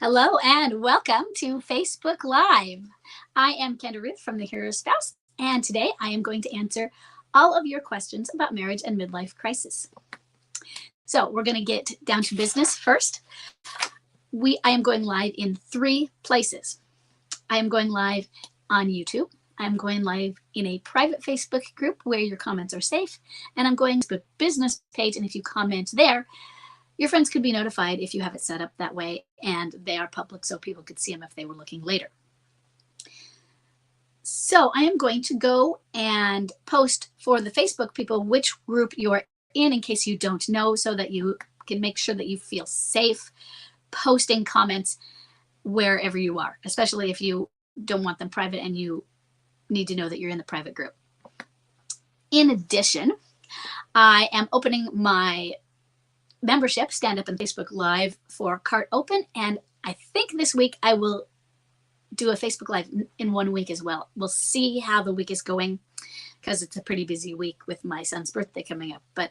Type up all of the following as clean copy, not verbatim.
Hello and welcome to Facebook Live. I am Kendra Ruth from The Hero Spouse, and today I am going to answer all of your questions about marriage and midlife crisis. So we're going to get down to business first. I am going live in 3 places. I am going live on YouTube. I'm going live in a private Facebook group where your comments are safe, and I'm going to the business page, and if you comment there, your friends could be notified if you have it set up that way, and they are public so people could see them if they were looking later. So I am going to go and post for the Facebook people which group you're in case you don't know, so that you can make sure that you feel safe posting comments wherever you are, especially if you don't want them private and you need to know that you're in the private group. In addition, I am opening my membership, Stand Up and Facebook Live for Cart Open, and I think this week I will do a Facebook Live in 1 week as well. We'll see how the week is going because it's a pretty busy week with my son's birthday coming up, but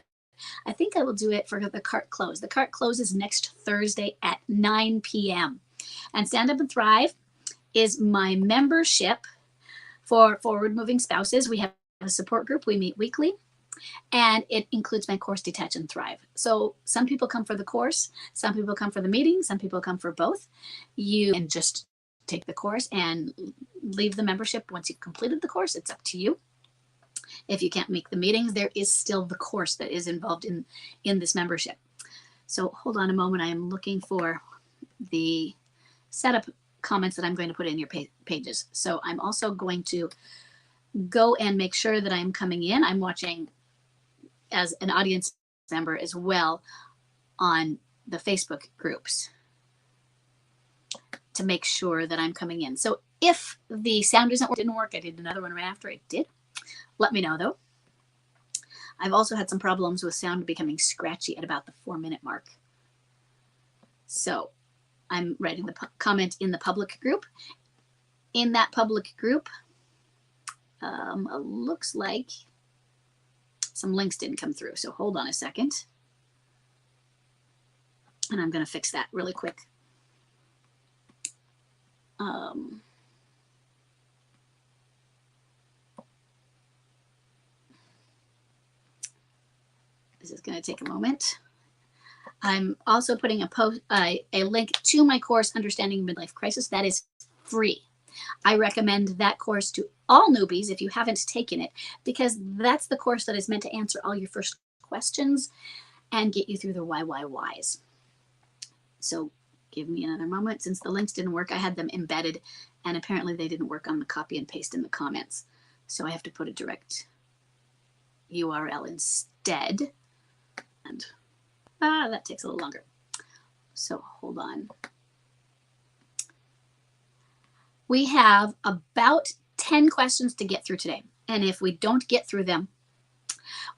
I think I will do it for the cart close. The cart closes next Thursday at 9 p.m. And Stand Up and Thrive is my membership for forward moving spouses. We have a support group. We meet weekly. And it includes my course, Detach and Thrive. So some people come for the course, some people come for the meeting, some people come for both. You can just take the course and leave the membership once you've completed the course. It's up to you. If you can't make the meetings, there is still the course that is involved in this membership. So hold on a moment. I am looking for the setup comments that I'm going to put in your pages. So I'm also going to go and make sure that I'm coming in. I'm watching as an audience member as well on the Facebook groups to make sure that I'm coming in. So if the sound didn't work, I did another one right after it did. Let me know though. I've also had some problems with sound becoming scratchy at about the 4-minute mark. So I'm writing the comment in the public group. In that public group, looks like some links didn't come through. So hold on a second. And I'm going to fix that really quick. This is going to take a moment. I'm also putting a link to my course, Understanding Midlife Crisis. That is free. I recommend that course to all newbies if you haven't taken it, because that's the course that is meant to answer all your first questions and get you through the whys. So give me another moment. Since the links didn't work, I had them embedded, and apparently they didn't work on the copy and paste in the comments. So I have to put a direct URL instead. And that takes a little longer. So hold on. We have about 10 questions to get through today. And if we don't get through them,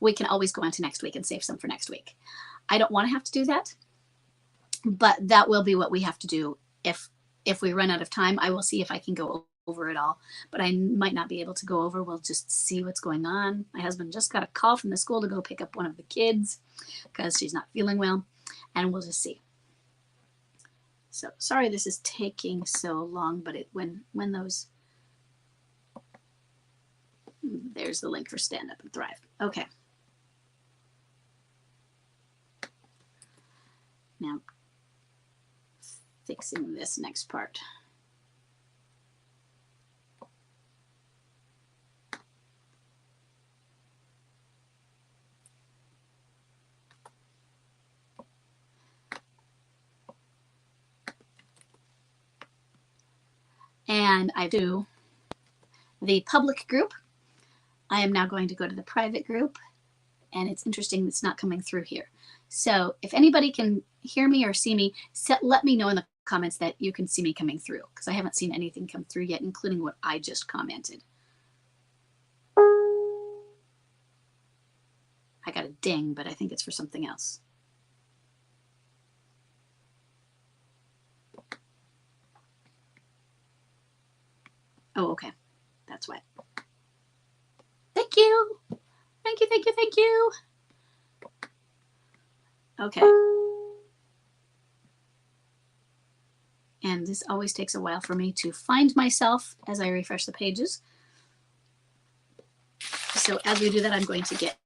we can always go on to next week and save some for next week. I don't want to have to do that, but that will be what we have to do. If we run out of time, I will see if I can go over it all, but I might not be able to go over. We'll just see what's going on. My husband just got a call from the school to go pick up one of the kids because she's not feeling well, and we'll just see. So sorry this is taking so long, but when those, there's the link for Stand Up and Thrive. Okay. Now fixing this next part. And I do the public group. I am now going to go to the private group, and it's interesting it's not coming through here. So if anybody can hear me or see me, let me know in the comments that you can see me coming through, because I haven't seen anything come through yet, including what I just commented. I got a ding, but I think it's for something else. Oh, okay. That's why. Thank you. Thank you, thank you, thank you. Okay. And this always takes a while for me to find myself as I refresh the pages. So as we do that, I'm going to get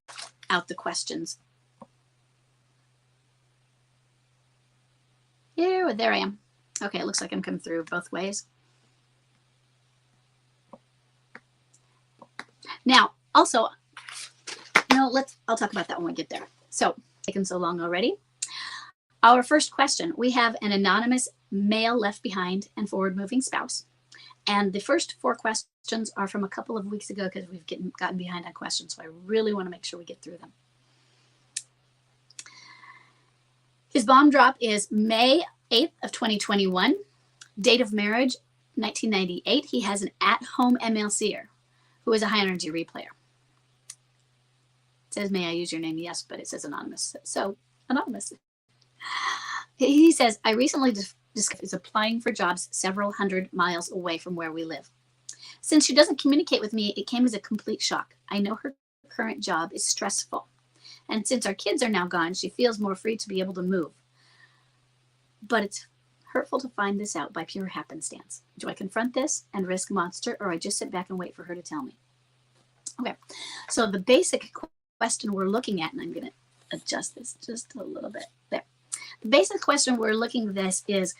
out the questions. There I am. Okay, it looks like I'm coming through both ways. Now, also, I'll talk about that when we get there. So, taken so long already. Our first question, we have an anonymous male left behind and forward moving spouse. And the first 4 questions are from a couple of weeks ago because we've gotten behind on questions. So I really want to make sure we get through them. His bomb drop is May 8th of 2021. Date of marriage, 1998. He has an at-home MLCer who is a high energy replayer. It says, may I use your name? Yes, but it says anonymous. So, anonymous. He says, I recently discovered is applying for jobs several hundred miles away from where we live. Since she doesn't communicate with me, it came as a complete shock. I know her current job is stressful. And since our kids are now gone, she feels more free to be able to move. But it's hurtful to find this out by pure happenstance. Do I confront this and risk monster, or I just sit back and wait for her to tell me? Okay, so the basic question we're looking at, and I'm going to adjust this just a little bit there. The basic question we're looking at this is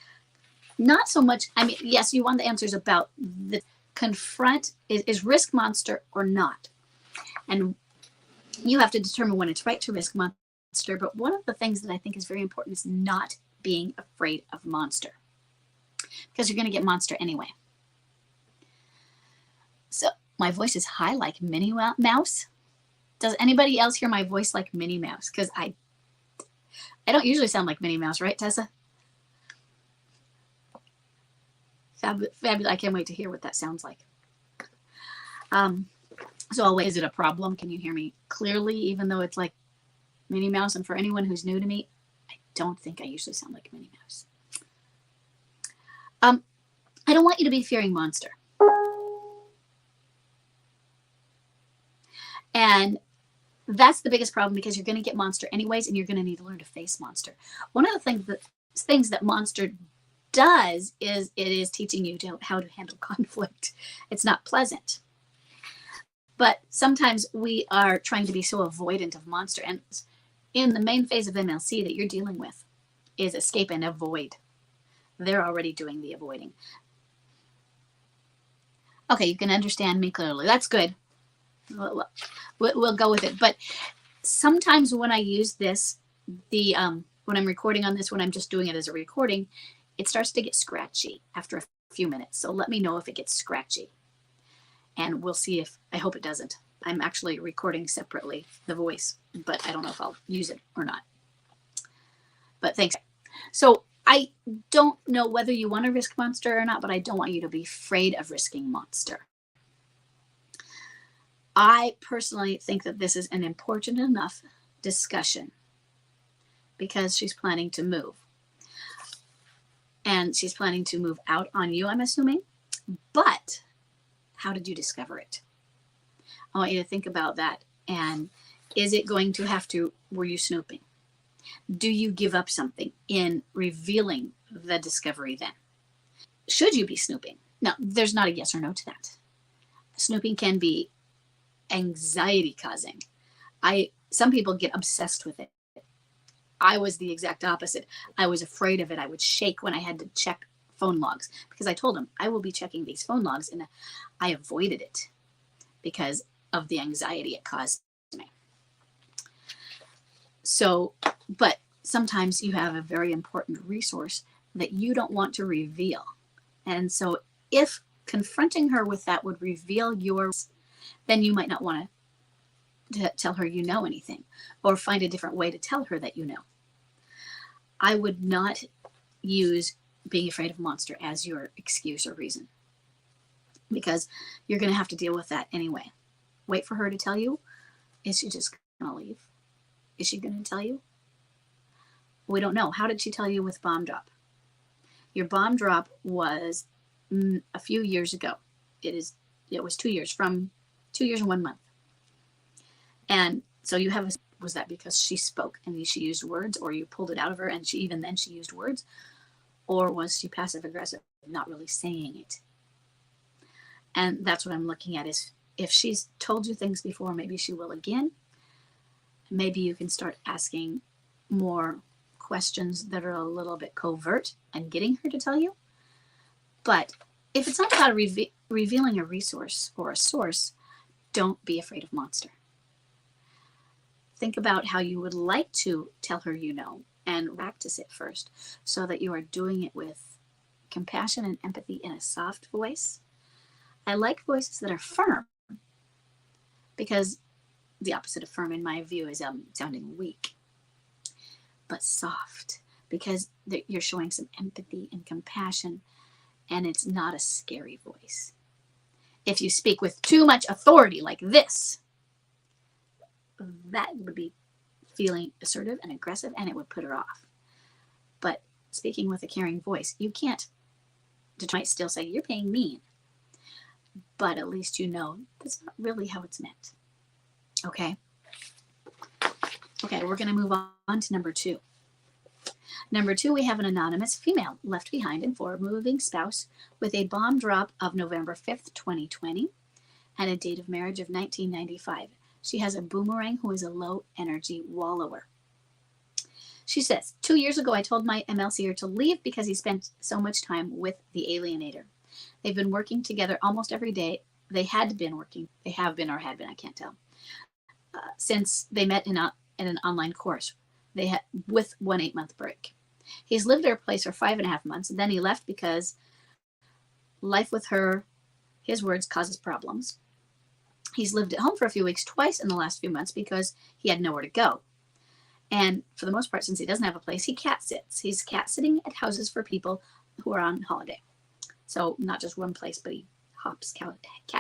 not so much, I mean, yes, you want the answers about the confront, is risk monster or not? And you have to determine when it's right to risk monster, but one of the things that I think is very important is not being afraid of monster, because you're going to get monster anyway. So my voice is high like Minnie Mouse. Does anybody else hear my voice like Minnie Mouse? Because I don't usually sound like Minnie Mouse, right, Tessa? Fabulous. I can't wait to hear what that sounds like. So I'll wait. Is it a problem? Can you hear me clearly, even though it's like Minnie Mouse? And for anyone who's new to me, I don't think I usually sound like Minnie Mouse. I don't want you to be fearing monster. And that's the biggest problem, because you're going to get monster anyways, and you're going to need to learn to face monster. One of the things that monster does is it is teaching you how to handle conflict. It's not pleasant. But sometimes we are trying to be so avoidant of monster. And in the main phase of MLC that you're dealing with is escape and avoid. They're already doing the avoiding. Okay, you can understand me clearly. That's good. We'll go with it. But sometimes when I use this, when I'm recording on this, when I'm just doing it as a recording, it starts to get scratchy after a few minutes. So let me know if it gets scratchy. And we'll see if, I hope it doesn't. I'm actually recording separately the voice, but I don't know if I'll use it or not. But thanks. So I don't know whether you want to risk monster or not, but I don't want you to be afraid of risking monster. I personally think that this is an important enough discussion because she's planning to move. And she's planning to move out on you, I'm assuming. But how did you discover it? I want you to think about that. And is it going to have to, were you snooping? Do you give up something in revealing the discovery then? Should you be snooping? No, there's not a yes or no to that. Snooping can be anxiety causing. Some people get obsessed with it. I was the exact opposite. I was afraid of it. I would shake when I had to check phone logs because I told him I will be checking these phone logs, and I avoided it because of the anxiety it caused me. So, but sometimes you have a very important resource that you don't want to reveal. And so if confronting her with that would reveal yours, then you might not want to tell her you know anything, or find a different way to tell her that you know. I would not use being afraid of monster as your excuse or reason, because you're going to have to deal with that anyway. Wait for her to tell you. Is she just going to leave? Is she going to tell you? We don't know. How did she tell you with bomb drop? Your bomb drop was a few years ago. It was 2 years, from 2 years and 1 month. And so you have, was that because she spoke and she used words, or you pulled it out of her and she used words? Or was she passive aggressive, not really saying it? And that's what I'm looking at, is if she's told you things before, maybe she will again. Maybe you can start asking more questions that are a little bit covert and getting her to tell you. But if it's not about revealing a resource or a source, don't be afraid of monster. Think about how you would like to tell her you know, and practice it first so that you are doing it with compassion and empathy in a soft voice. I like voices that are firm, because the opposite of firm in my view is sounding weak, but soft, because you're showing some empathy and compassion, and it's not a scary voice. If you speak with too much authority like this, that would be feeling assertive and aggressive, and it would put her off. But speaking with a caring voice, you can't, you might still say, you're being mean, but at least you know that's not really how it's meant. Okay? Okay, we're going to move on to number 2. Number 2, we have an anonymous female left behind and for a moving spouse with a bomb drop of November 5th, 2020, and a date of marriage of 1995. She has a boomerang who is a low energy wallower. She says, 2 years ago, I told my MLCer to leave because he spent so much time with the alienator. They've been working together almost every day. They have been, I can't tell, since they met in an online course. They had with 1 8-month break. He's lived at her place for 5.5 months, and then he left because life with her, his words, causes problems. He's lived at home for a few weeks twice in the last few months because he had nowhere to go. And for the most part, since he doesn't have a place, he cat sits. He's cat sitting at houses for people who are on holiday. So not just one place, but he hops cat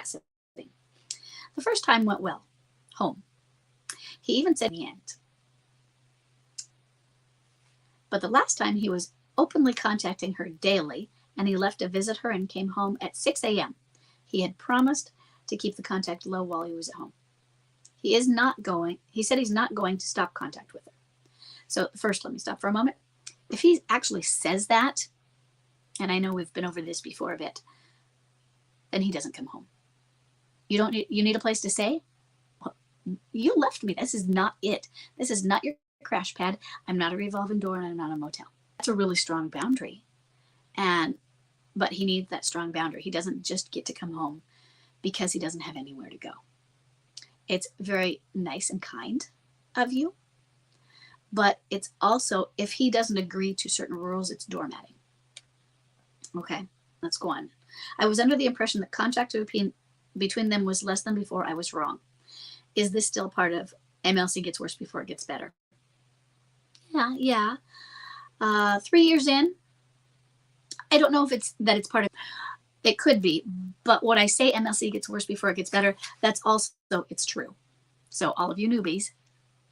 sitting. The first time went well, home. He even said in the end. But the last time he was openly contacting her daily, and he left to visit her and came home at 6 a.m. He had promised to keep the contact low while he was at home. He said he's not going to stop contact with her. So first, let me stop for a moment. If he actually says that, and I know we've been over this before a bit, then he doesn't come home. You need a place to stay? Well, you left me. This is not it. This is not your crash pad. I'm not a revolving door, and I'm not a motel. That's a really strong boundary. But he needs that strong boundary. He doesn't just get to come home because he doesn't have anywhere to go. It's very nice and kind of you, but it's also, if he doesn't agree to certain rules, it's doormatting. Okay, let's go on. I was under the impression that contact between them was less than before. I was wrong. Is this still part of MLC gets worse before it gets better? Yeah. 3 years in, I don't know if it's part of, it could be, but what I say MLC gets worse before it gets better, that's also, it's true. So all of you newbies,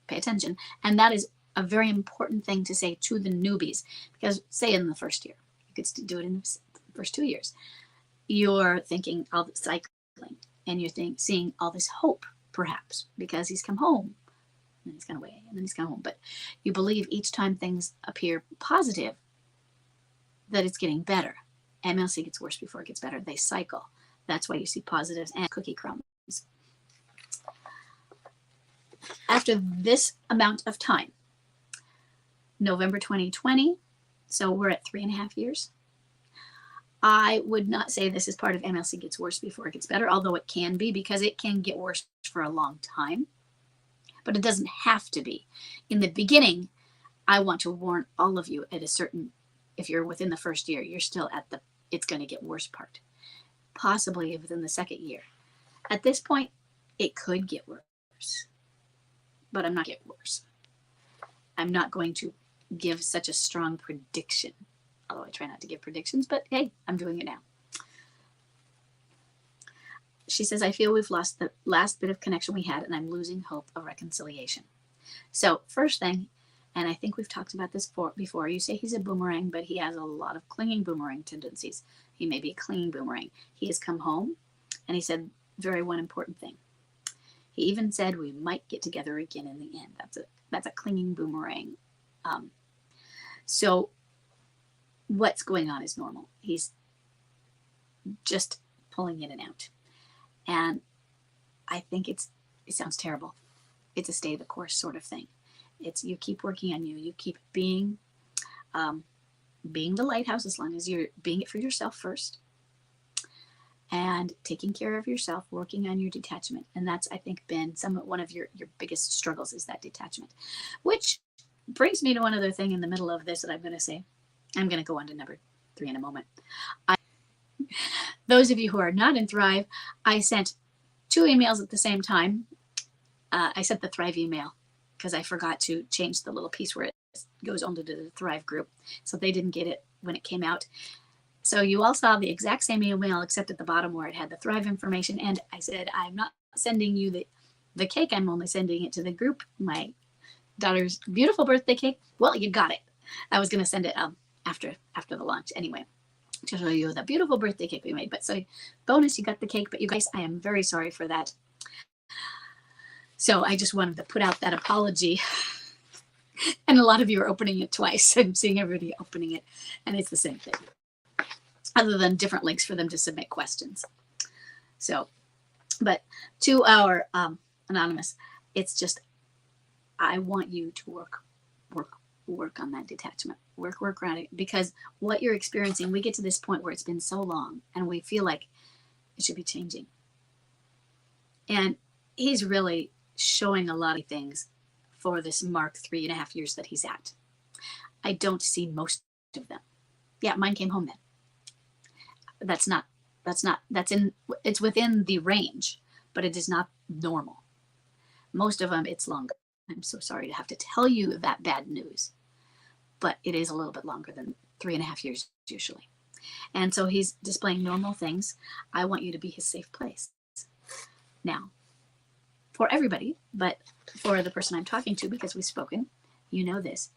pay attention. And that is a very important thing to say to the newbies, because say in the first year, you could do it in the first 2 years, you're thinking all the cycling, and you're seeing all this hope, perhaps, because he's come home, and he's gone away, and then he's come home. But you believe each time things appear positive, that it's getting better. MLC gets worse before it gets better. They cycle. That's why you see positives and cookie crumbs. After this amount of time, November 2020, so we're at 3.5 years, I would not say this is part of MLC gets worse before it gets better, although it can be, because it can get worse for a long time. But it doesn't have to be. In the beginning, I want to warn all of you at a certain, if you're within the first year, you're still at the it's going to get worse part. Possibly within the second year. At this point, it could get worse. But I'm not get worse. I'm not going to give such a strong prediction. Although I try not to give predictions, but hey, I'm doing it now. She says, I feel we've lost the last bit of connection we had, and I'm losing hope of reconciliation. So first thing, and I think we've talked about this before, you say he's a boomerang, but he has a lot of clinging boomerang tendencies. He may be a clinging boomerang. He has come home, and he said one important thing. He even said we might get together again in the end. That's a clinging boomerang. So what's going on is normal. He's just pulling in and out. And I think it sounds terrible. It's a stay the course sort of thing. It's you keep working on you. You keep being the lighthouse as long as you're being it for yourself first, and taking care of yourself, working on your detachment. And that's, I think, been one of your biggest struggles is that detachment, which brings me to one other thing in the middle of this that I'm going to say. I'm going to go on to number 3 in a moment. Those of you who are not in Thrive, I sent 2 emails at the same time. I sent the Thrive email because I forgot to change the little piece where it goes onto the Thrive group. So they didn't get it when it came out. So you all saw the exact same email except at the bottom where it had the Thrive information. And I said, I'm not sending you the cake. I'm only sending it to the group. My daughter's beautiful birthday cake. Well, you got it. I was going to send it after the launch anyway, to show you the beautiful birthday cake we made. But so bonus, you got the cake. But you guys, I am very sorry for that. So I just wanted to put out that apology. And a lot of you are opening it twice. I'm seeing everybody opening it, and it's the same thing, other than different links for them to submit questions. So, but to our anonymous, it's just, I want you to work on that detachment. Work around it, because what you're experiencing, we get to this point where it's been so long and we feel like it should be changing. And he's really showing a lot of things for this mark 3.5 years that he's at. I don't see most of them. Yeah, mine came home then. It's within the range, but it is not normal. Most of them, it's longer. I'm so sorry to have to tell you that bad news, but it is a little bit longer than 3.5 years usually. And so he's displaying normal things. I want you to be his safe place. Now, for everybody, but for the person I'm talking to, because we've spoken, you know this,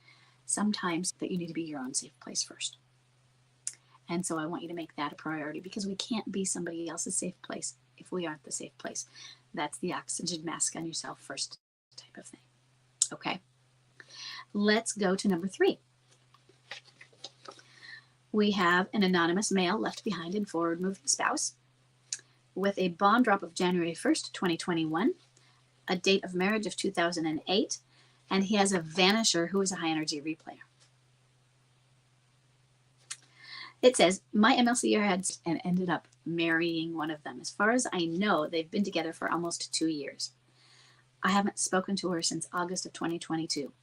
sometimes that you need to be your own safe place first. And so I want you to make that a priority, because we can't be somebody else's safe place if we aren't the safe place. That's the oxygen mask on yourself first type of thing. Okay. Let's go to number 3. We have an anonymous male left behind and forward moving spouse with a bond drop of January 1st, 2021, a date of marriage of 2008, and he has a vanisher who is a high energy replayer. It says, my MLC had and ended up marrying one of them. As far as I know, they've been together for almost 2 years. I haven't spoken to her since August of 2022.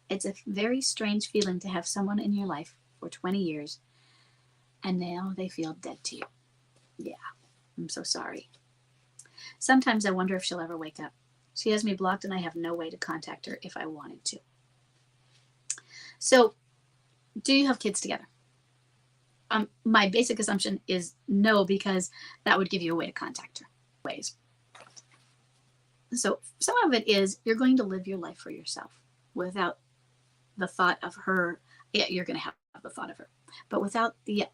It's a very strange feeling to have someone in your life for 20 years and now they feel dead to you. Yeah, I'm so sorry. Sometimes I wonder if she'll ever wake up. She has me blocked and I have no way to contact her if I wanted to. So, do you have kids together? My basic assumption is no, because that would give you a way to contact her. Ways. So some of it is you're going to live your life for yourself without the thought of her. Yeah, you're going to have the thought of her, but without the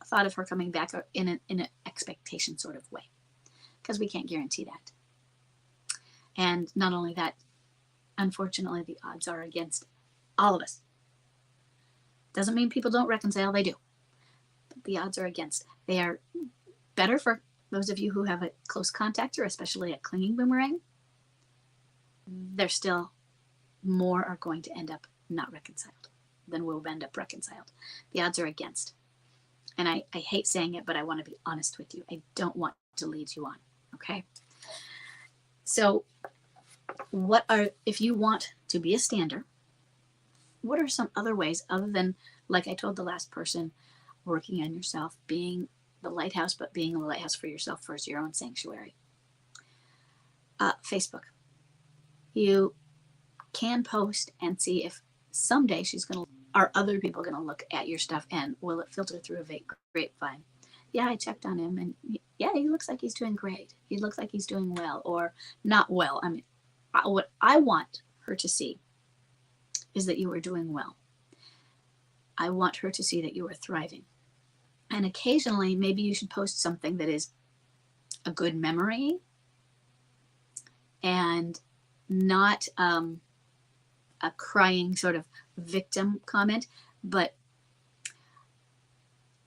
thought of her coming back in an expectation sort of way, because we can't guarantee that. And not only that, unfortunately, the odds are against all of us. Doesn't mean people don't reconcile, they do. But the odds are against. They are better for those of you who have a close contact, or especially a clinging boomerang. They're still, more are going to end up not reconciled than will end up reconciled. The odds are against. And I hate saying it, but I want to be honest with you. I don't want to lead you on, okay? So if you want to be a stander, what are some other ways other than, like I told the last person, working on yourself, being the lighthouse, but being a lighthouse for yourself first, your own sanctuary? Facebook. You can post and see if someday are other people going to look at your stuff, and will it filter through a grapevine? Yeah, I checked on him, and yeah, he looks like he's doing great. He looks like he's doing well, or not well. I mean, what I want her to see is that you are doing well. I want her to see that you are thriving. And occasionally, maybe you should post something that is a good memory and not a crying sort of victim comment, but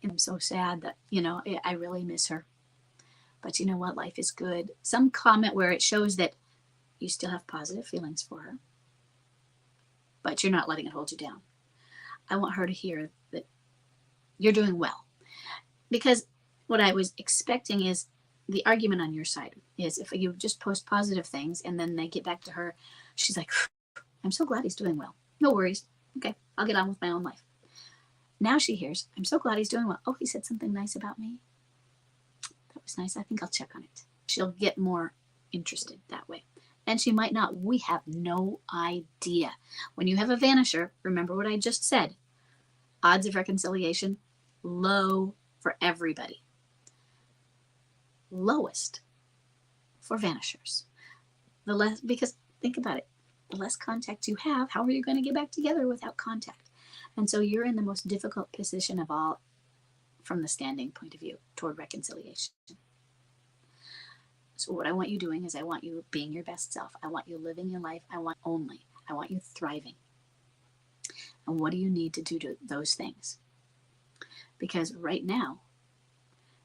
I'm so sad that, I really miss her. But you know what? Life is good. Some comment where it shows that you still have positive feelings for her, but you're not letting it hold you down. I want her to hear that you're doing well. Because what I was expecting is the argument on your side is if you just post positive things and then they get back to her, she's like, I'm so glad he's doing well. No worries. Okay, I'll get on with my own life. Now she hears, I'm so glad he's doing well. Oh, he said something nice about me. That was nice. I think I'll check on it. She'll get more interested that way. And she might not. We have no idea. When you have a vanisher, remember what I just said. Odds of reconciliation, low for everybody. Lowest for vanishers. The less, because think about it, the less contact you have, how are you going to get back together without contact? And so you're in the most difficult position of all from the standing point of view toward reconciliation. So what I want you doing is I want you being your best self. I want you living your life. I want you thriving. And what do you need to do to those things? Because right now,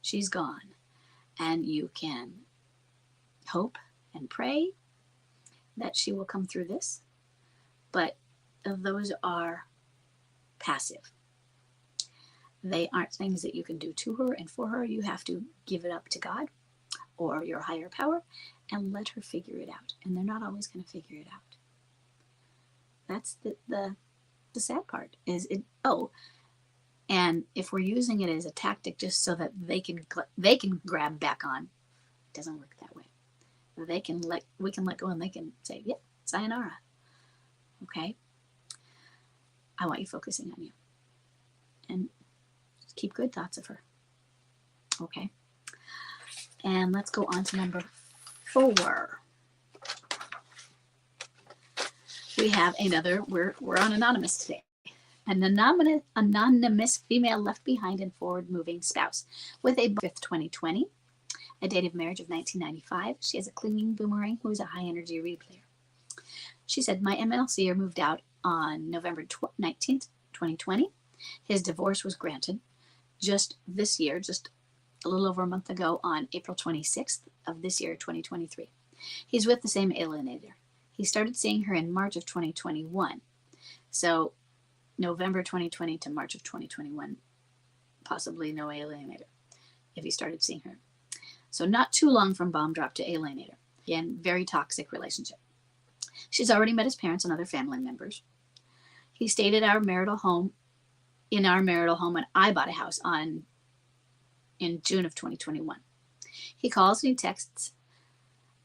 she's gone. And you can hope and pray that she will come through this. But those are passive. They aren't things that you can do to her and for her. You have to give it up to God or your higher power and let her figure it out. And they're not always going to figure it out. That's the sad part is it. Oh, and if we're using it as a tactic just so that they can grab back on, it doesn't work that way. We can let go and they can say, yep, sayonara. Okay? I want you focusing on you. And keep good thoughts of her. Okay? And let's go on to number 4. We have another, we're on anonymous today. An anonymous female left behind and forward-moving spouse with a 5th 2020, a date of marriage of 1995. She has a clinging boomerang who is a high-energy read player. She said, my MLC moved out on November 19th, 2020. His divorce was granted just this year, just a little over a month ago on April 26th of this year, 2023. He's with the same alienator. He started seeing her in March of 2021. So November 2020 to March of 2021, possibly no alienator if he started seeing her. So not too long from bomb drop to alienator. Again, very toxic relationship. She's already met his parents and other family members. He stayed at our marital home, when I bought a house in June of 2021. He calls and he texts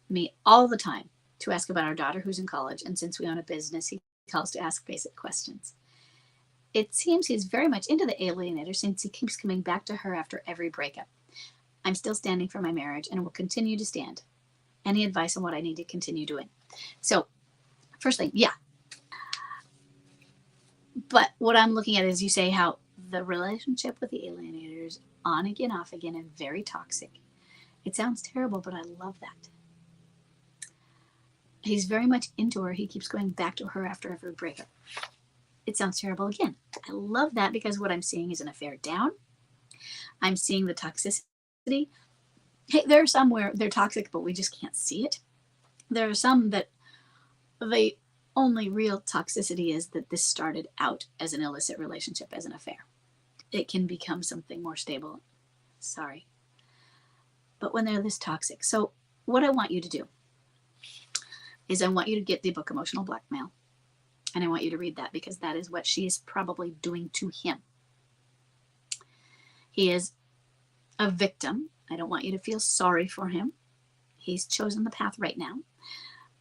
me all the time to ask about our daughter who's in college, and since we own a business, he calls to ask basic questions. It seems he's very much into the alienator since he keeps coming back to her after every breakup. I'm still standing for my marriage and will continue to stand. Any advice on what I need to continue doing? So, first thing, yeah. But what I'm looking at is you say how the relationship with the alienator is on again, off again, and very toxic. It sounds terrible, but I love that. He's very much into her. He keeps going back to her after every breakup. It sounds terrible again. I love that because what I'm seeing is an affair down. I'm seeing the toxicity. Hey, there are some where they're toxic, but we just can't see it. There are some that the only real toxicity is that this started out as an illicit relationship, as an affair. It can become something more stable. Sorry. But when they're this toxic. So what I want you to do is I want you to get the book Emotional Blackmail. And I want you to read that because that is what she is probably doing to him. He is a victim. I don't want you to feel sorry for him. He's chosen the path right now.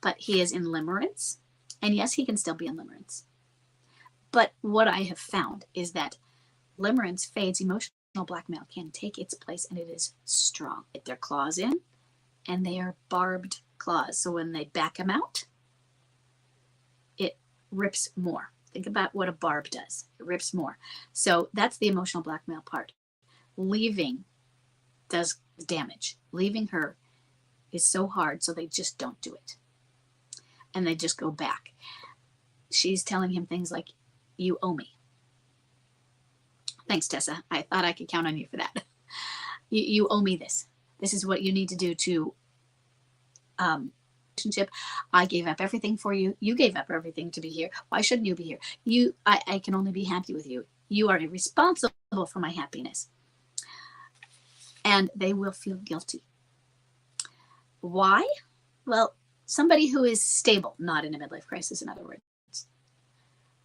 But he is in limerence. And yes, he can still be in limerence. But what I have found is that limerence fades. Emotional blackmail can take its place, and it is strong. Get their claws in, and they are barbed claws. So when they back them out, it rips more. Think about what a barb does. It rips more. So that's the emotional blackmail part. Leaving does damage. Leaving her is so hard, so they just don't do it. And they just go back. She's telling him things like, you owe me. Thanks, Tessa. I thought I could count on you for that. You owe me this. This is what you need to do to relationship. I gave up everything for you. You gave up everything to be here. Why shouldn't you be here? I can only be happy with you. You are responsible for my happiness. And they will feel guilty. Why? Well, somebody who is stable, not in a midlife crisis, in other words,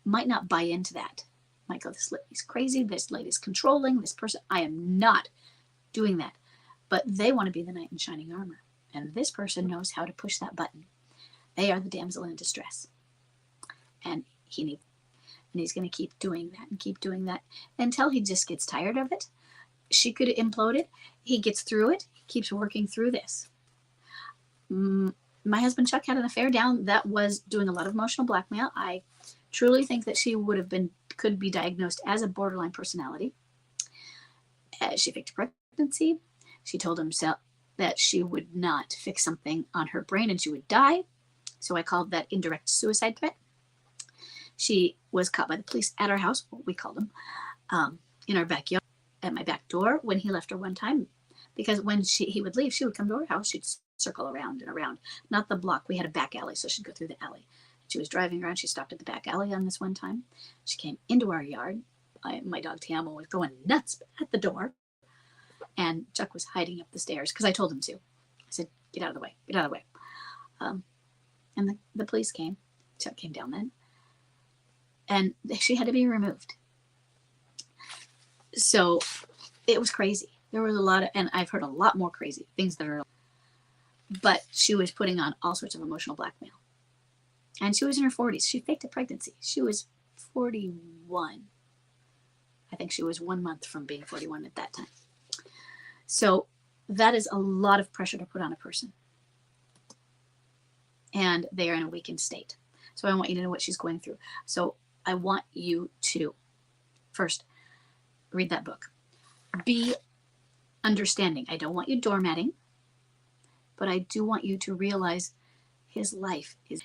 might not buy into that. Might go, this lady's crazy, this lady's controlling, this person, I am not doing that. But they want to be the knight in shining armor. And this person knows how to push that button. They are the damsel in distress. And he's going to keep doing that and keep doing that until he just gets tired of it. She could have imploded. He gets through it. He keeps working through this. My husband Chuck had an affair down that was doing a lot of emotional blackmail. I truly think that she could be diagnosed as a borderline personality. She faked a pregnancy. She told himself that she would not fix something on her brain and she would die. So I called that indirect suicide threat. She was caught by the police at our house, what we called them, in our backyard, at my back door when he left her one time. Because when he would leave, she would come to our house. She'd circle around and around, not the block. We had a back alley, so she'd go through the alley. She was driving around. She stopped at the back alley on this one time. She came into our yard. My dog Tiamo was going nuts at the door. And Chuck was hiding up the stairs because I told him to. I said, get out of the way, get out of the way. And the police came. Chuck came down then. And she had to be removed. So it was crazy. There was a lot of, and I've heard a lot more crazy things that are, but she was putting on all sorts of emotional blackmail. And she was in her 40s. She faked a pregnancy. She was 41. I think she was 1 month from being 41 at that time. So that is a lot of pressure to put on a person. And they are in a weakened state. So I want you to know what she's going through. So I want you to first read that book. Be understanding. I don't want you doormatting, but I do want you to realize his life is,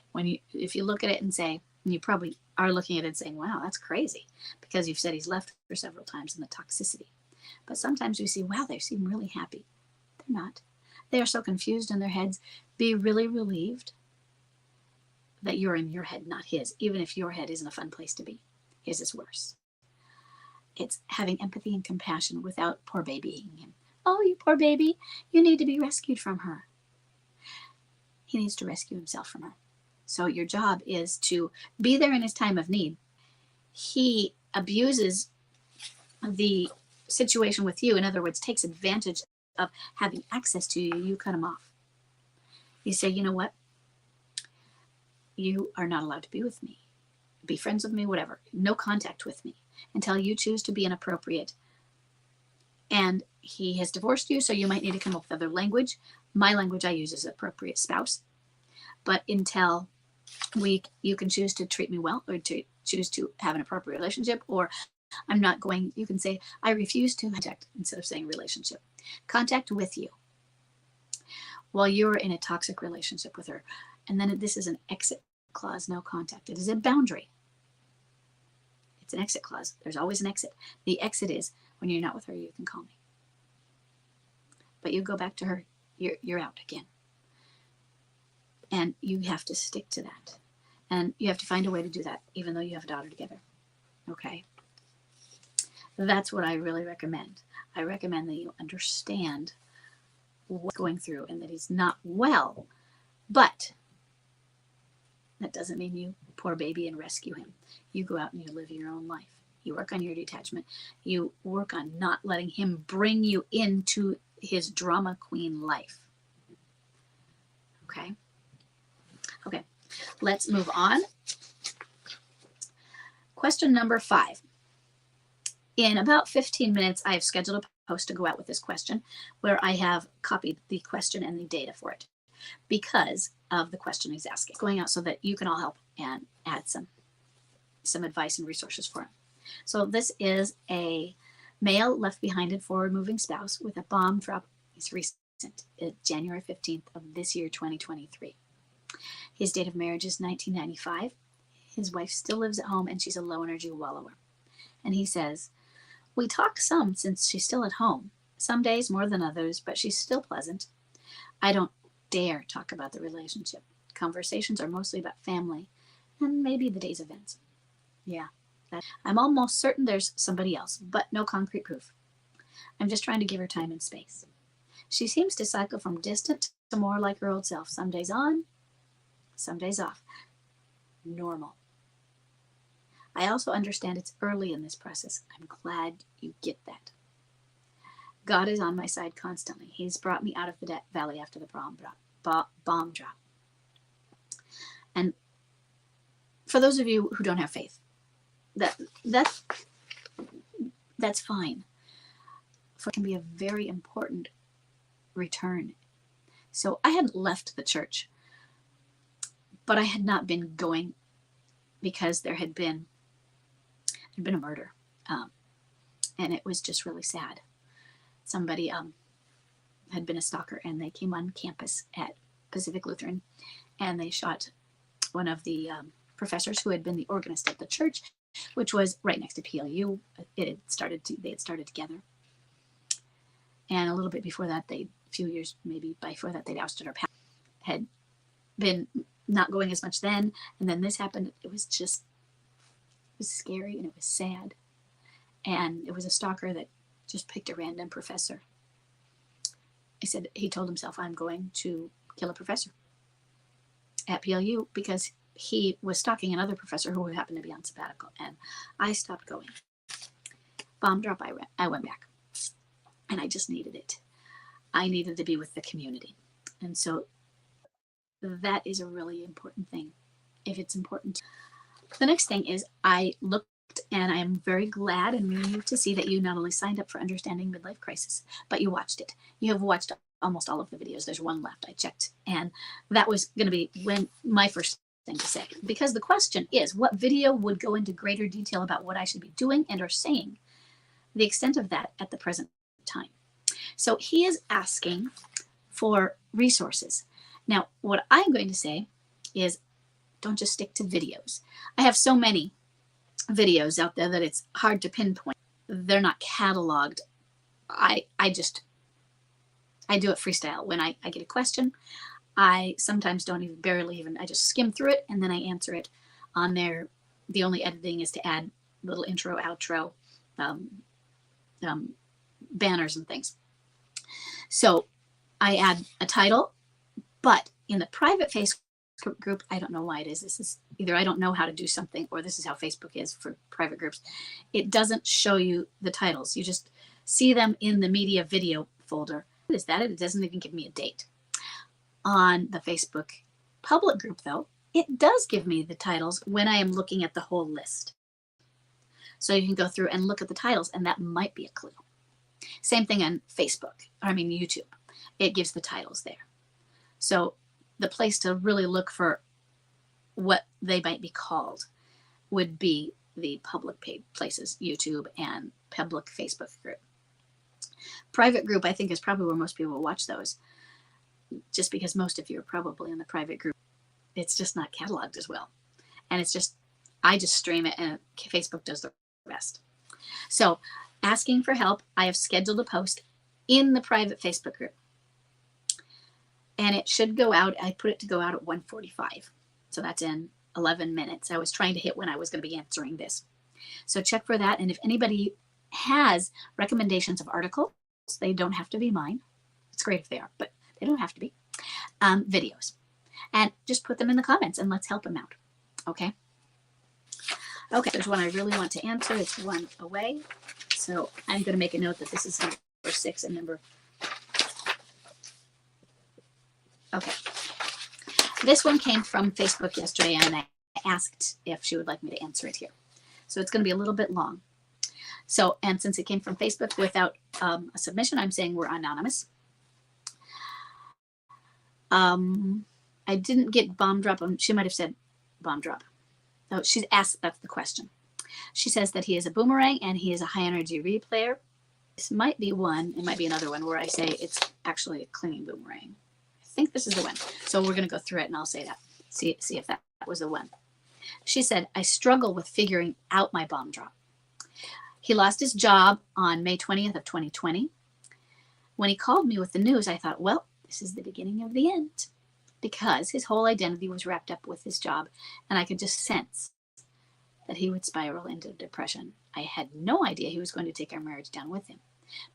if you look at it and say, and you probably are looking at it and saying, wow, that's crazy, because you've said he's left her several times in the toxicity. But sometimes we see, wow, they seem really happy. They're not. They are so confused in their heads. Be really relieved that you're in your head, not his, even if your head isn't a fun place to be. His is worse. It's having empathy and compassion without poor babying him. Oh, you poor baby, you need to be rescued from her. He needs to rescue himself from her. So your job is to be there in his time of need. He abuses the situation with you. In other words, takes advantage of having access to you. You cut him off. You say, you know what? You are not allowed to be with me. Be friends with me, whatever. No contact with me until you choose to be inappropriate. And he has divorced you, so you might need to come up with other language. My language I use is appropriate spouse. But until you can choose to treat me well, or to choose to have an appropriate relationship, or I'm not going, you can say, I refuse to contact, instead of saying relationship. Contact with you while you're in a toxic relationship with her. And then this is an exit clause, no contact. It is a boundary. It's an exit clause. There's always an exit. The exit is, when you're not with her, you can call me. But you go back to her, you're out again. And you have to stick to that. And you have to find a way to do that, even though you have a daughter together. Okay? That's what I really recommend. I recommend that you understand what's going through and that he's not well. But that doesn't mean you poor baby and rescue him. You go out and you live your own life. You work on your detachment. You work on not letting him bring you into his drama queen life. Okay? Okay, let's move on. Question number 5. In about 15 minutes, I have scheduled a post to go out with this question where I have copied the question and the data for it because of the question he's asking. It's going out so that you can all help and add some advice and resources for him. So this is a male left behind and forward moving spouse with a bomb drop. It's recent, January 15th of this year, 2023. His date of marriage is 1995. His wife still lives at home and she's a low energy wallower. And he says, We talk some since she's still at home. Some days more than others, but she's still pleasant. I don't dare talk about the relationship. Conversations are mostly about family and maybe the day's events. Yeah. I'm almost certain there's somebody else, but no concrete proof. I'm just trying to give her time and space. She seems to cycle from distant to more like her old self. Some days on, some days off. Normal. I also understand it's early in this process. I'm glad you get that. God is on my side constantly. He's brought me out of the valley after the bomb drop. And for those of you who don't have faith, that's fine. For it can be a very important return. So I hadn't left the church, but I had not been going because there'd been a murder, and it was just really sad. Somebody had been a stalker, and they came on campus at Pacific Lutheran, and they shot one of the professors who had been the organist at the church, which was right next to PLU. They had started together, and a little bit before that, a few years maybe before that, they'd ousted our pastor. Had been not going as much then, and then this happened. It was scary, and it was sad, and it was a stalker that just picked a random professor. He told himself, I'm going to kill a professor at PLU because he was stalking another professor who happened to be on sabbatical, and I stopped going. Bomb drop, I went back, and I just needed it. I needed to be with the community, and so that is a really important thing. If it's important. The next thing is I looked, and I am very glad and relieved to see that you not only signed up for Understanding Midlife Crisis, but you watched it. You have watched almost all of the videos. There's one left. I checked, and that was going to be my first thing to say, because the question is, what video would go into greater detail about what I should be doing and or saying, the extent of that at the present time. So he is asking for resources. Now, what I'm going to say is, don't just stick to videos. I have so many videos out there that it's hard to pinpoint. They're not cataloged. I do it freestyle. When I get a question, I sometimes I just skim through it, and then I answer it on there. The only editing is to add little intro, outro, banners and things. So I add a title, but in the private Facebook group, I don't know why it is. This is either I don't know how to do something, or this is how Facebook is for private groups. It doesn't show you the titles. You just see them in the media video folder. What is that? It doesn't even give me a date. On the Facebook public group, though, it does give me the titles when I am looking at the whole list. So you can go through and look at the titles, and that might be a clue. Same thing on YouTube. It gives the titles there. So the place to really look for what they might be called would be the public paid places, YouTube and public Facebook group. Private group, I think, is probably where most people will watch those, just because most of you are probably in the private group. It's just not cataloged as well. And I just stream it, and Facebook does the rest. So asking for help, I have scheduled a post in the private Facebook group. And it should go out. I put it to go out at 1:45. So that's in 11 minutes. I was trying to hit when I was going to be answering this. So check for that. And if anybody has recommendations of articles, they don't have to be mine. It's great if they are, but they don't have to be. Videos. And just put them in the comments, and let's help them out. Okay? Okay, there's one I really want to answer. It's one away. So I'm going to make a note that this is number 6 and number... Okay. This one came from Facebook yesterday, and I asked if she would like me to answer it here. So it's going to be a little bit long. So, and since it came from Facebook without a submission, I'm saying we're anonymous. I didn't get bomb drop. She might have said bomb drop. Oh, she's asked, that's the question. She says that he is a boomerang and he is a high energy replayer. This might be one, it might be another one where I say it's actually a clinging boomerang. I think this is the one. So we're going to go through it, and I'll say that. See if that was the one. She said, I struggle with figuring out my bomb drop. He lost his job on May 20th of 2020. When he called me with the news, I thought, well, this is the beginning of the end, because his whole identity was wrapped up with his job, and I could just sense that he would spiral into depression. I had no idea he was going to take our marriage down with him,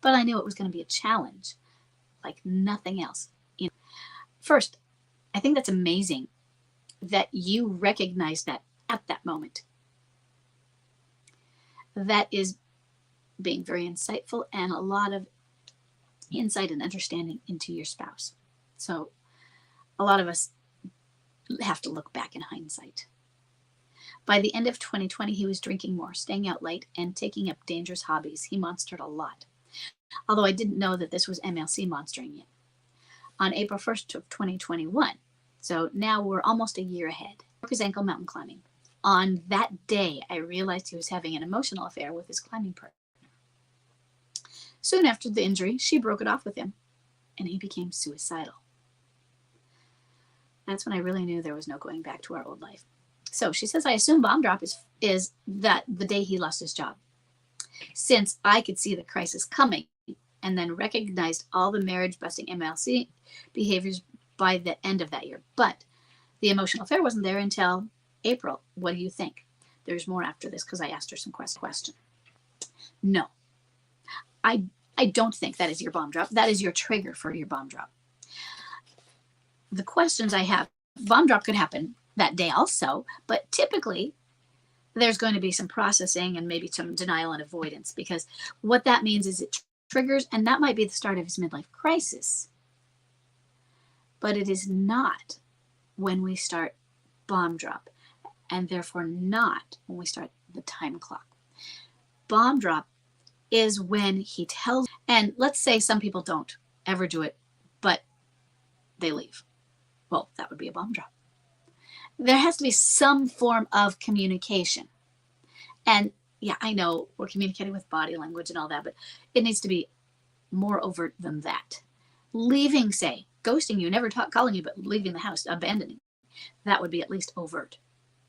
but I knew it was going to be a challenge like nothing else. First, I think that's amazing that you recognize that at that moment. That is being very insightful and a lot of insight and understanding into your spouse. So a lot of us have to look back in hindsight. By the end of 2020, he was drinking more, staying out late, and taking up dangerous hobbies. He monstered a lot, although I didn't know that this was MLC monstering yet. On April 1st of 2021, so now we're almost a year ahead, he broke his ankle mountain climbing. On that day, I realized he was having an emotional affair with his climbing partner. Soon after the injury, she broke it off with him, and he became suicidal. That's when I really knew there was no going back to our old life. So she says, I assume bomb drop is that the day he lost his job. Since I could see the crisis coming and then recognized all the marriage-busting MLC behaviors by the end of that year. But the emotional affair wasn't there until April. What do you think? There's more after this because I asked her some questions. No, I don't think that is your bomb drop. That is your trigger for your bomb drop. The questions I have, bomb drop could happen that day also, but typically there's going to be some processing and maybe some denial and avoidance, because what that means is it triggers, and that might be the start of his midlife crisis, but it is not when we start bomb drop, and therefore not when we start the time clock. Bomb drop is when he tells, and let's say some people don't ever do it, but they leave. Well, that would be a bomb drop. There has to be some form of communication. And yeah, I know we're communicating with body language and all that, but it needs to be more overt than that. Leaving, say, ghosting you, never calling you, but leaving the house, abandoning, that would be at least overt,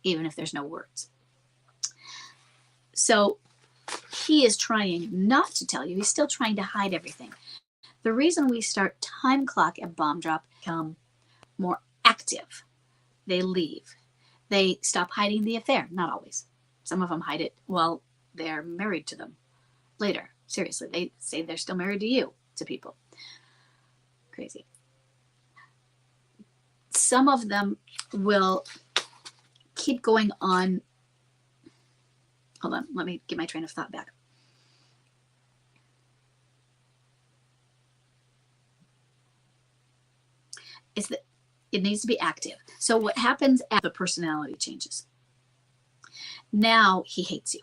even if there's no words. So he is trying not to tell you. He's still trying to hide everything. The reason we start time clock at bomb drop become more active. They leave. They stop hiding the affair. Not always. Some of them hide it while they're married to them later. Seriously, they say they're still married to you, to people. Crazy. Some of them will keep going on. Hold on, let me get my train of thought back. It's that it needs to be active. So what happens as the personality changes? Now he hates you.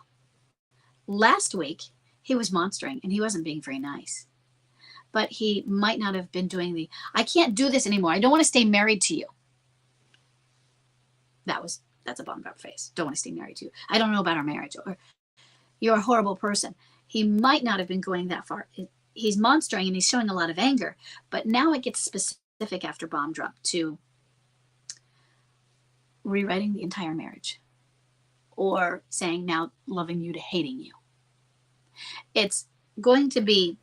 Last week, he was monstering and he wasn't being very nice. But he might not have been doing the, I can't do this anymore. I don't want to stay married to you. That's a bomb drop face. Don't want to stay married to you. I don't know about our marriage, or you're a horrible person. He might not have been going that far. He's monstering and he's showing a lot of anger, but now it gets specific after bomb drop to rewriting the entire marriage, or saying now loving you to hating you. It's going to be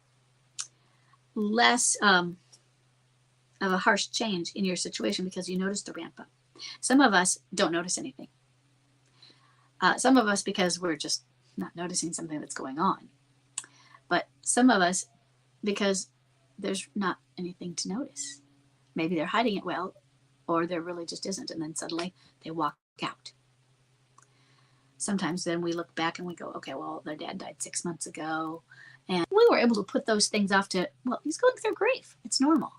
less of a harsh change in your situation because you notice the ramp up. Some of us don't notice anything. Some of us because we're just not noticing something that's going on. But some of us because there's not anything to notice. Maybe they're hiding it well, or there really just isn't, and then suddenly they walk out. Sometimes then we look back and we go, okay, well, their dad died 6 months ago, and we were able to put those things off to, well, he's going through grief. It's normal.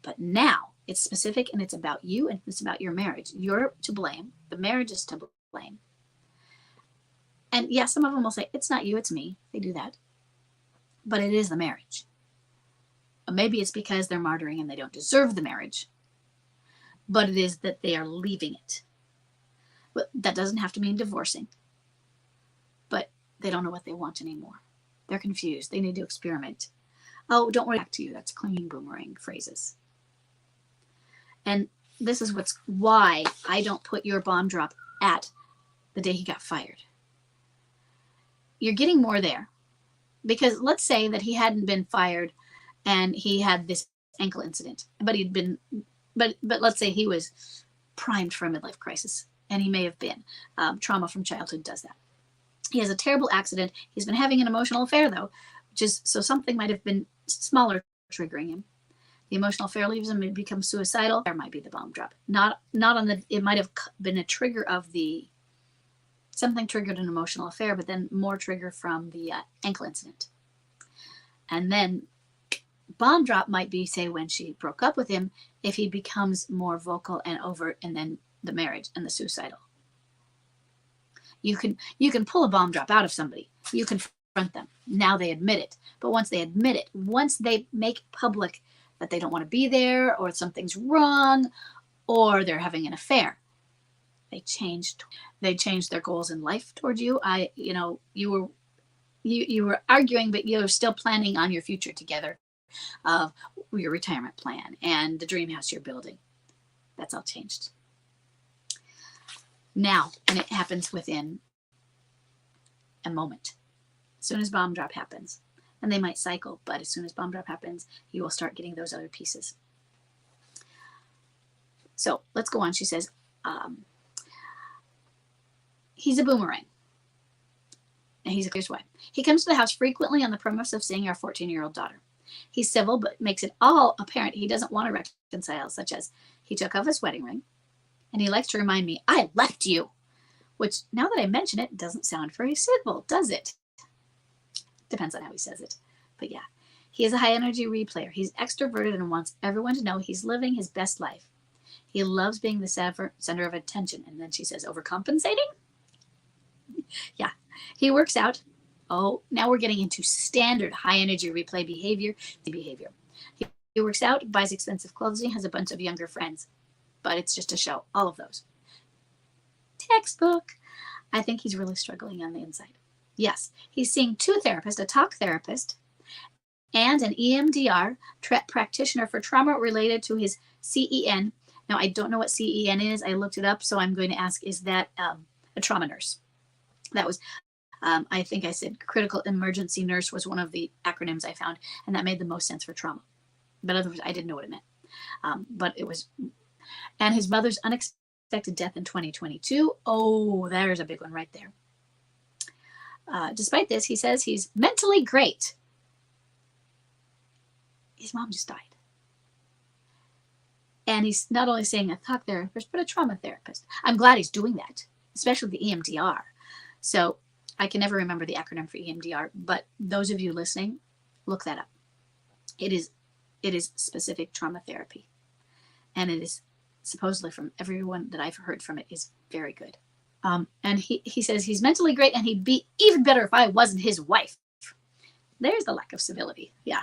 But now it's specific and it's about you and it's about your marriage. You're to blame. The marriage is to blame. And yeah, some of them will say, it's not you, it's me. They do that. But it is the marriage. Maybe it's because they're martyring and they don't deserve the marriage. But it is that they are leaving it. But that doesn't have to mean divorcing. But they don't know what they want anymore. They're confused. They need to experiment. Oh, don't worry, back to you. That's clinging boomerang phrases. And this is why I don't put your bomb drop at the day he got fired. you're getting more there. Because let's say that he hadn't been fired and he had this ankle incident, but let's say he was primed for a midlife crisis, and he may have been. Trauma from childhood does that. He has a terrible accident. He's been having an emotional affair, though, so something might have been smaller triggering him. The emotional affair leaves him and becomes suicidal. There might be the bomb drop. Not on the, it might have been a trigger of something triggered an emotional affair, but then more trigger from the ankle incident. And then bomb drop might be, say, when she broke up with him, if he becomes more vocal and overt, and then the marriage and the suicidal. You can pull a bomb drop out of somebody. You confront them. Now they admit it. But once they admit it, once they make public that they don't want to be there, or something's wrong, or they're having an affair, they changed their goals in life toward you. You were arguing, but you're still planning on your future together, of your retirement plan and the dream house you're building. That's all changed. Now, and it happens within a moment. As soon as bomb drop happens, and they might cycle, but as soon as bomb drop happens, you will start getting those other pieces. So let's go on. She says, he's a boomerang. And here's why. He comes to the house frequently on the premise of seeing our 14-year-old daughter. He's civil, but makes it all apparent he doesn't want to reconcile, such as he took off his wedding ring, and he likes to remind me, I left you, which, now that I mention it, doesn't sound very civil, does it? Depends on how he says it. But yeah, he is a high-energy replayer. He's extroverted and wants everyone to know he's living his best life. He loves being the center of attention. And then she says, overcompensating? Yeah. He works out. Oh, now we're getting into standard high-energy replay behavior. He works out, buys expensive clothes, he has a bunch of younger friends. But it's just a show. All of those. Textbook. I think he's really struggling on the inside. Yes, he's seeing 2 therapists, a talk therapist and an EMDR practitioner for trauma related to his CEN. Now, I don't know what CEN is. I looked it up, so I'm going to ask, is that a trauma nurse? That was, I think I said critical emergency nurse was one of the acronyms I found, and that made the most sense for trauma. But otherwise, I didn't know what it meant. But it was, and his mother's unexpected death in 2022. Oh, there's a big one right there. Despite this, he says he's mentally great. His mom just died. And he's not only saying a talk therapist, but a trauma therapist. I'm glad he's doing that, especially the EMDR. So I can never remember the acronym for EMDR, but those of you listening, look that up. It is specific trauma therapy. And it is supposedly, from everyone that I've heard from it, is very good. And he says he's mentally great, and he'd be even better if I wasn't his wife. There's the lack of civility. Yeah.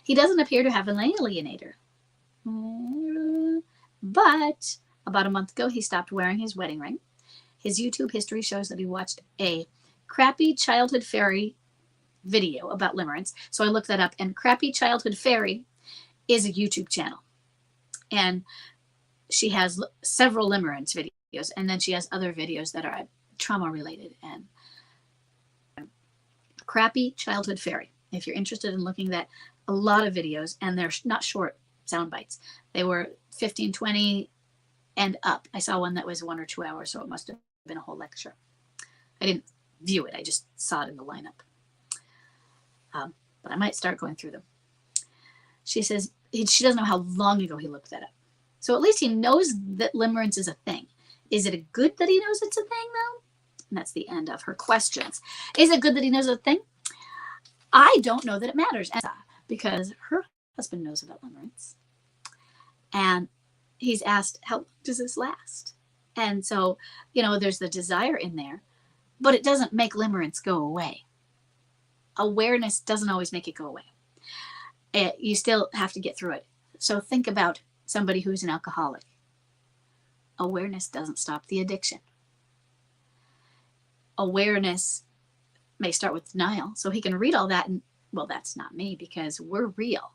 He doesn't appear to have an alienator. But about a month ago, he stopped wearing his wedding ring. His YouTube history shows that he watched a Crappy Childhood Fairy video about limerence. So I looked that up, and Crappy Childhood Fairy is a YouTube channel. And she has several limerence videos, and then she has other videos that are trauma related. And Crappy Childhood Fairy, if you're interested in looking at a lot of videos, and they're not short sound bites. They were 15, 20 and up. I saw one that was 1 or 2 hours, so it must have been a whole lecture. I didn't view it. I just saw it in the lineup. But I might start going through them. She says she doesn't know how long ago he looked that up. So at least he knows that limerence is a thing. Is it good that he knows it's a thing, though? And that's the end of her questions. Is it good that he knows it's a thing? I don't know that it matters, because her husband knows about limerence. And he's asked, how long does this last? And so, there's the desire in there, but it doesn't make limerence go away. Awareness doesn't always make it go away. You still have to get through it. So think about somebody who's an alcoholic. Awareness doesn't stop the addiction. Awareness may start with denial. So he can read all that and, well, that's not me because we're real.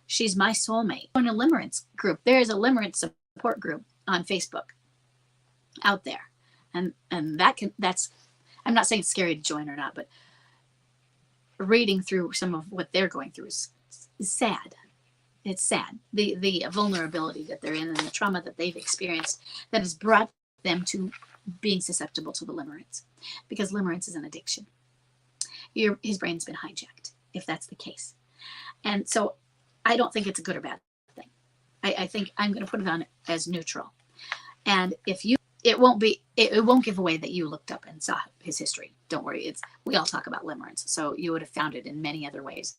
She's my soulmate. In a limerence group, there is a limerence support group on Facebook out there. And that's, I'm not saying it's scary to join or not, but reading through some of what they're going through is sad. It's sad. The vulnerability that they're in and the trauma that they've experienced that has brought them to being susceptible to the limerence, because limerence is an addiction. His brain's been hijacked, if that's the case. And so I don't think it's a good or bad thing. I think I'm going to put it on as neutral. And it won't give away that you looked up and saw his history. Don't worry. We all talk about limerence, so you would have found it in many other ways.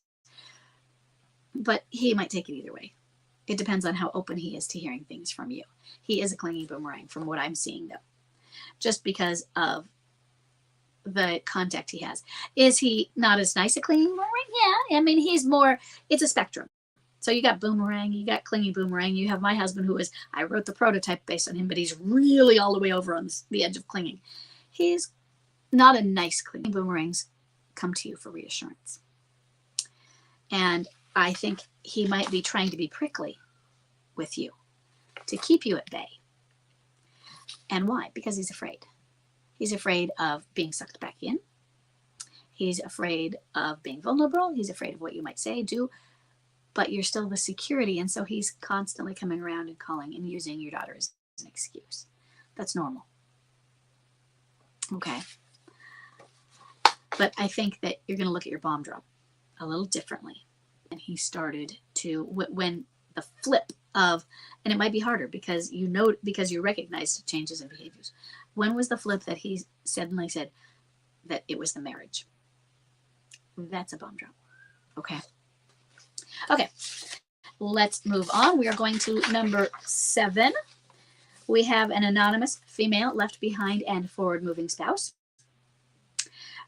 But he might take it either way. It depends on how open he is to hearing things from you. He is a clingy boomerang from what I'm seeing, though. Just because of the contact he has. Is he not as nice a clingy boomerang? Yeah. I mean, he's more, it's a spectrum. So you got boomerang, you got clingy boomerang. You have my husband who I wrote the prototype based on him, but he's really all the way over on the edge of clinging. He's not a nice clingy. Boomerangs come to you for reassurance. And I think he might be trying to be prickly with you to keep you at bay. And why? Because he's afraid. He's afraid of being sucked back in. He's afraid of being vulnerable. He's afraid of what you might say, do, but you're still the security. And so he's constantly coming around and calling and using your daughter as an excuse. That's normal. Okay. But I think that you're going to look at your bomb drop a little differently. And he started to, when the flip of, and it might be harder because you recognize changes in behaviors. When was the flip that he suddenly said that it was the marriage? That's a bomb drop. Okay. Okay. Let's move on. We are going to number 7. We have an anonymous female left behind and forward moving spouse.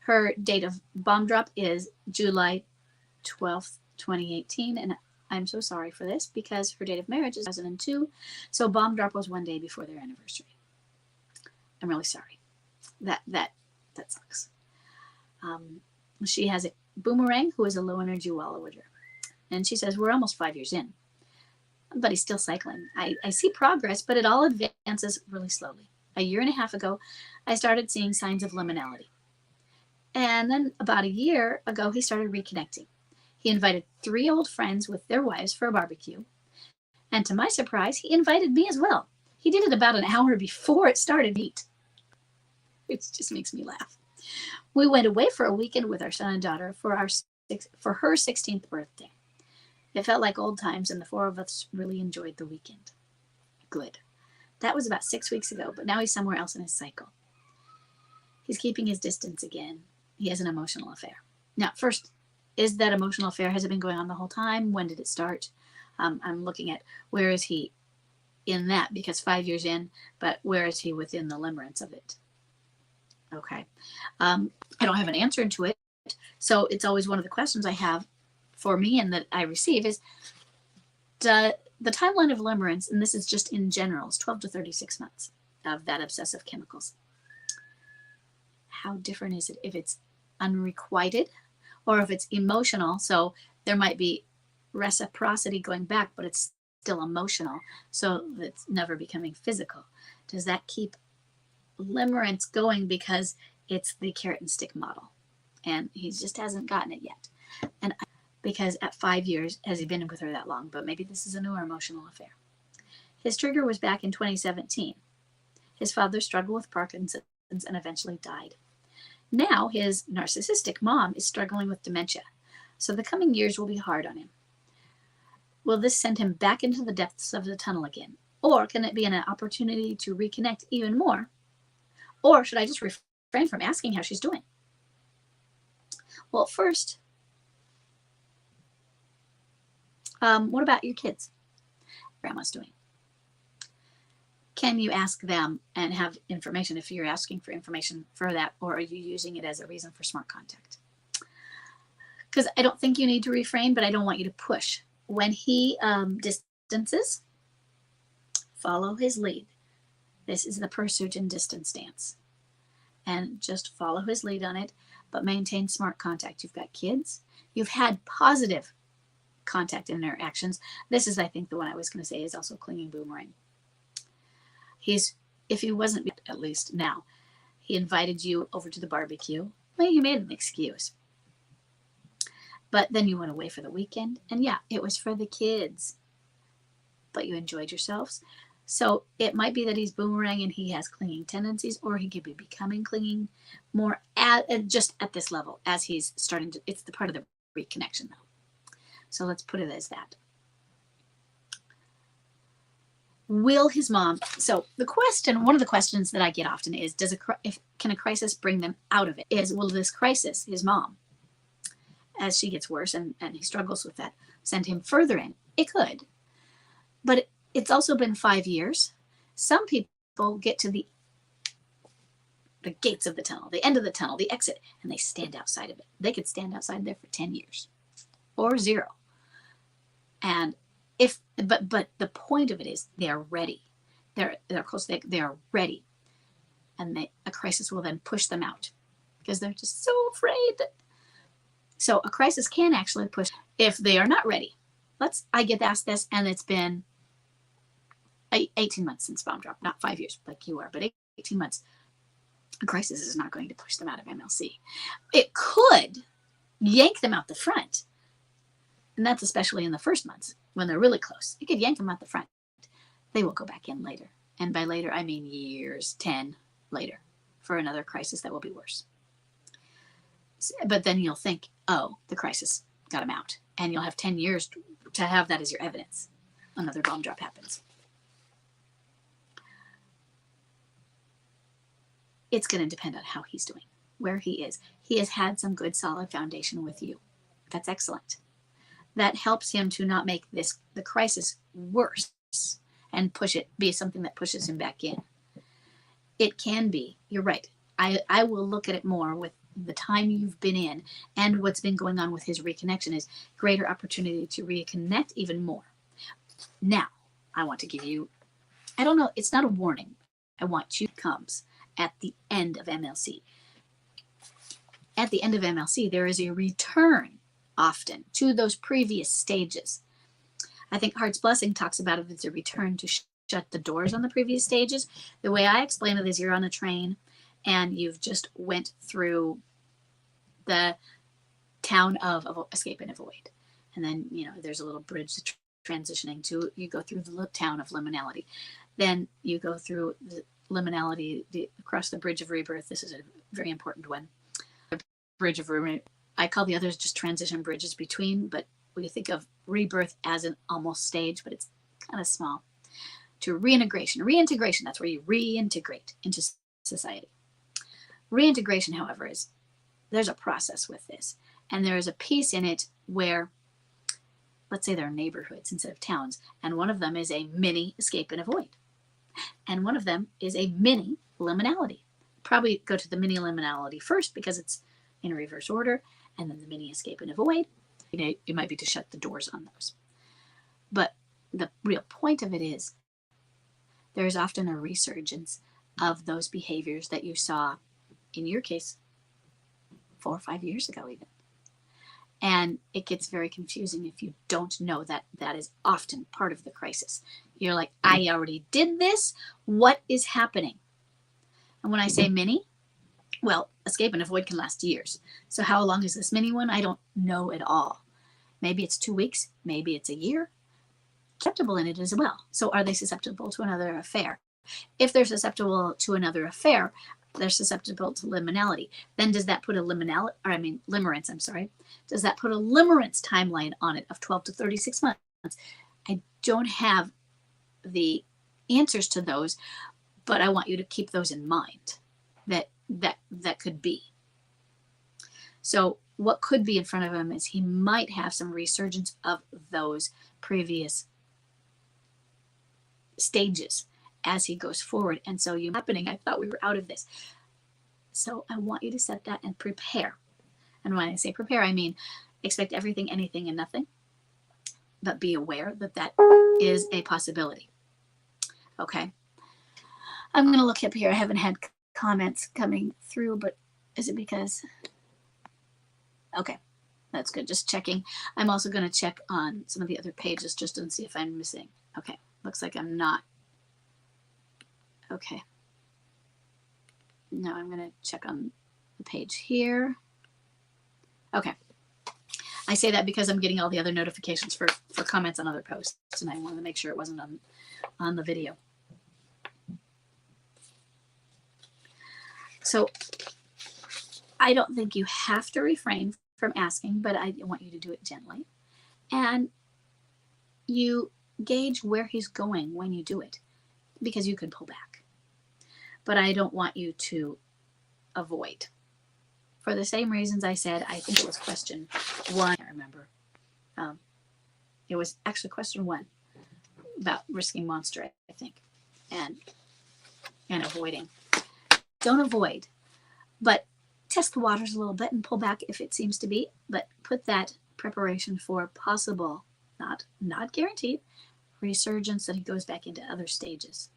Her date of bomb drop is July 12th, 2018, and I'm so sorry for this because her date of marriage is 2002, so bomb drop was one day before their anniversary. I'm really sorry. That sucks. She has a boomerang who is a low energy wall woodger, and she says we're almost 5 years in, but he's still cycling. I see progress, but it all advances really slowly. A year and a half ago, I started seeing signs of liminality, and then about a year ago, he started reconnecting. He invited 3 old friends with their wives for a barbecue. And to my surprise, he invited me as well. He did it about an hour before it started heat. It just makes me laugh. We went away for a weekend with our son and daughter for her 16th birthday. It felt like old times, and the 4 of us really enjoyed the weekend. Good. That was about 6 weeks ago, but now he's somewhere else in his cycle. He's keeping his distance again. He has an emotional affair. Now, first, is that emotional affair, has it been going on the whole time? When did it start? I'm looking at where is he in that, because 5 years in, but where is he within the limerence of it? Okay. I don't have an answer to it. So it's always one of the questions I have for me and that I receive is the timeline of limerence, and this is just in general, is 12 to 36 months of that obsessive chemicals. How different is it if it's unrequited or if it's emotional? So there might be reciprocity going back, but it's still emotional. So it's never becoming physical. Does that keep limerence going because it's the carrot and stick model? And he just hasn't gotten it yet. And because at 5 years, has he been with her that long? But maybe this is a newer emotional affair. His trigger was back in 2017. His father struggled with Parkinson's and eventually died. Now his narcissistic mom is struggling with dementia. So the coming years will be hard on him. Will this send him back into the depths of the tunnel again? Or can it be an opportunity to reconnect even more? Or should I just refrain from asking how she's doing? Well, first, what about your kids? Grandma's doing. Can you ask them and have information if you're asking for information for that, or are you using it as a reason for smart contact? Because I don't think you need to refrain, but I don't want you to push. When he distances, follow his lead. This is the pursuit and distance dance. And just follow his lead on it, but maintain smart contact. You've got kids. You've had positive contact interactions. This is, I think, the one I was going to say is also clinging boomerang. If he wasn't, at least now, He invited you over to the barbecue. Well, you made an excuse. But then you went away for the weekend. And yeah, it was for the kids. But you enjoyed yourselves. So it might be that he's boomerang and he has clinging tendencies, or he could be becoming clinging more just at this level as he's starting to, it's the part of the reconnection though. So let's put it as that. Will his mom, so the question, one of the questions that I get often is, can a crisis bring them out of it? Will this crisis, his mom, as she gets worse and he struggles with that, send him further in? It could. But it's also been 5 years. Some people get to the gates of the tunnel, the end of the tunnel, the exit, and they stand outside of it. They could stand outside there for 10 years or 0. And but the point of it is they are ready. They're close. They are ready, and a crisis will then push them out because they're just so afraid. So a crisis can actually push if they are not ready. I get asked this, and it's been 18 months since bomb drop, not 5 years like you are, but 18 months. A crisis is not going to push them out of MLC. It could yank them out the front, and that's especially in the first months when they're really close. It could yank them out the front. They will go back in later. And by later, I mean years, 10 later, for another crisis that will be worse. But then you'll think, oh, the crisis got them out. And you'll have 10 years to have that as your evidence. Another bomb drop happens. It's going to depend on how he's doing, where he is. He has had some good, solid foundation with you. That's excellent. That helps him to not make the crisis worse and be something that pushes him back in. It can be, you're right. I will look at it more with the time you've been in and what's been going on with his reconnection is greater opportunity to reconnect even more. Now, I want to give you, I don't know, it's not a warning. I want you to comes at the end of MLC. At the end of MLC, there is a return often to those previous stages. I think Heart's Blessing talks about it as a return to shut the doors on the previous stages. The way I explain it is you're on a train and you've just went through the town of escape and avoid. And then, there's a little bridge transitioning to, you go through the town of liminality. Then you go through the liminality, across the bridge of rebirth. This is a very important one. The bridge of rebirth. I call the others just transition bridges between, but we think of rebirth as an almost stage, but it's kind of small. To reintegration. Reintegration, that's where you reintegrate into society. Reintegration, however, there's a process with this. And there is a piece in it where, let's say there are neighborhoods instead of towns, and one of them is a mini escape and avoid. And one of them is a mini liminality. Probably go to the mini liminality first because it's in reverse order, and then the mini escape and avoid. It might be to shut the doors on those. But the real point of it is there's often a resurgence of those behaviors that you saw, in your case, 4 or 5 years ago even. And it gets very confusing if you don't know that that is often part of the crisis. You're like, I already did this. What is happening? And when I say mini, well, escape and avoid can last years. So how long is this mini one? I don't know at all. Maybe it's 2 weeks. Maybe it's a year. Susceptible in it as well. So are they susceptible to another affair? If they're susceptible to another affair, they're susceptible to liminality. Then does that put a limerence, Does that put a limerence timeline on it of 12 to 36 months? I don't have the answers to those, but I want you to keep those in mind. That could be. So what could be in front of him is he might have some resurgence of those previous stages as he goes forward. And so I thought we were out of this. So I want you to set that and prepare. And when I say prepare, I mean expect everything, anything, and nothing. But be aware that that is a possibility. Okay. I'm going to look up here. I haven't had comments coming through, but is it because... Okay, that's good. Just checking. I'm also going to check on some of the other pages just to see if I'm missing. Okay, looks like I'm not. Okay. Now I'm going to check on the page here. Okay. I say that because I'm getting all the other notifications for comments on other posts, and I wanted to make sure it wasn't on the video. So I don't think you have to refrain from asking, but I want you to do it gently. And you gauge where he's going when you do it, because you can pull back. But I don't want you to avoid. For the same reasons I said, I think it was question 1, I remember. It was actually question 1 about risking monster, I think, and avoiding. Don't avoid, but test the waters a little bit and pull back if it seems to be, but put that preparation for possible, not guaranteed, resurgence, that he goes back into other stages.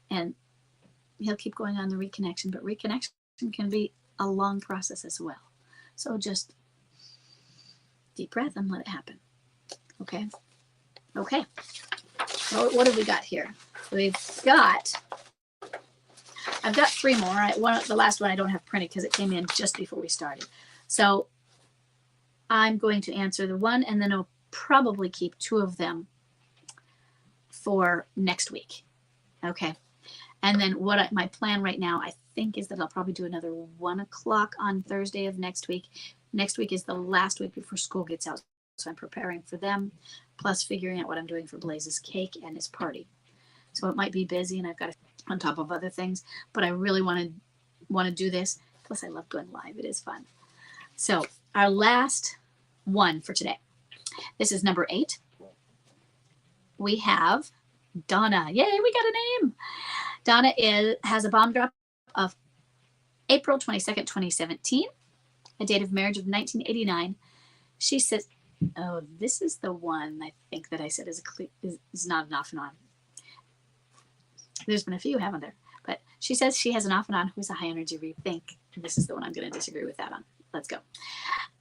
And he'll keep going on the reconnection, but reconnection can be a long process as well. So just deep breath and let it happen. Okay. Okay. So what have we got here? I've got 3 more. The last one I don't have printed because it came in just before we started. So I'm going to answer the one, and then I'll probably keep 2 of them for next week. Okay. And then my plan right now, I think, is that I'll probably do another 1 o'clock on Thursday of next week. Next week is the last week before school gets out, so I'm preparing for them, plus figuring out what I'm doing for Blaze's cake and his party. So it might be busy, and I've got to, on top of other things, but I really want to do this. Plus, I love going live; it is fun. So our last one for today. This is number 8. We have Donna. Yay, we got a name. Donna has a bomb drop of April 22nd, 2017, a date of marriage of 1989. She says, oh, this is the one I think that I said is not an off and on. There's been a few, haven't there? But she says she has an off and on who's a high energy rethink. This is the one I'm going to disagree with that on. Let's go.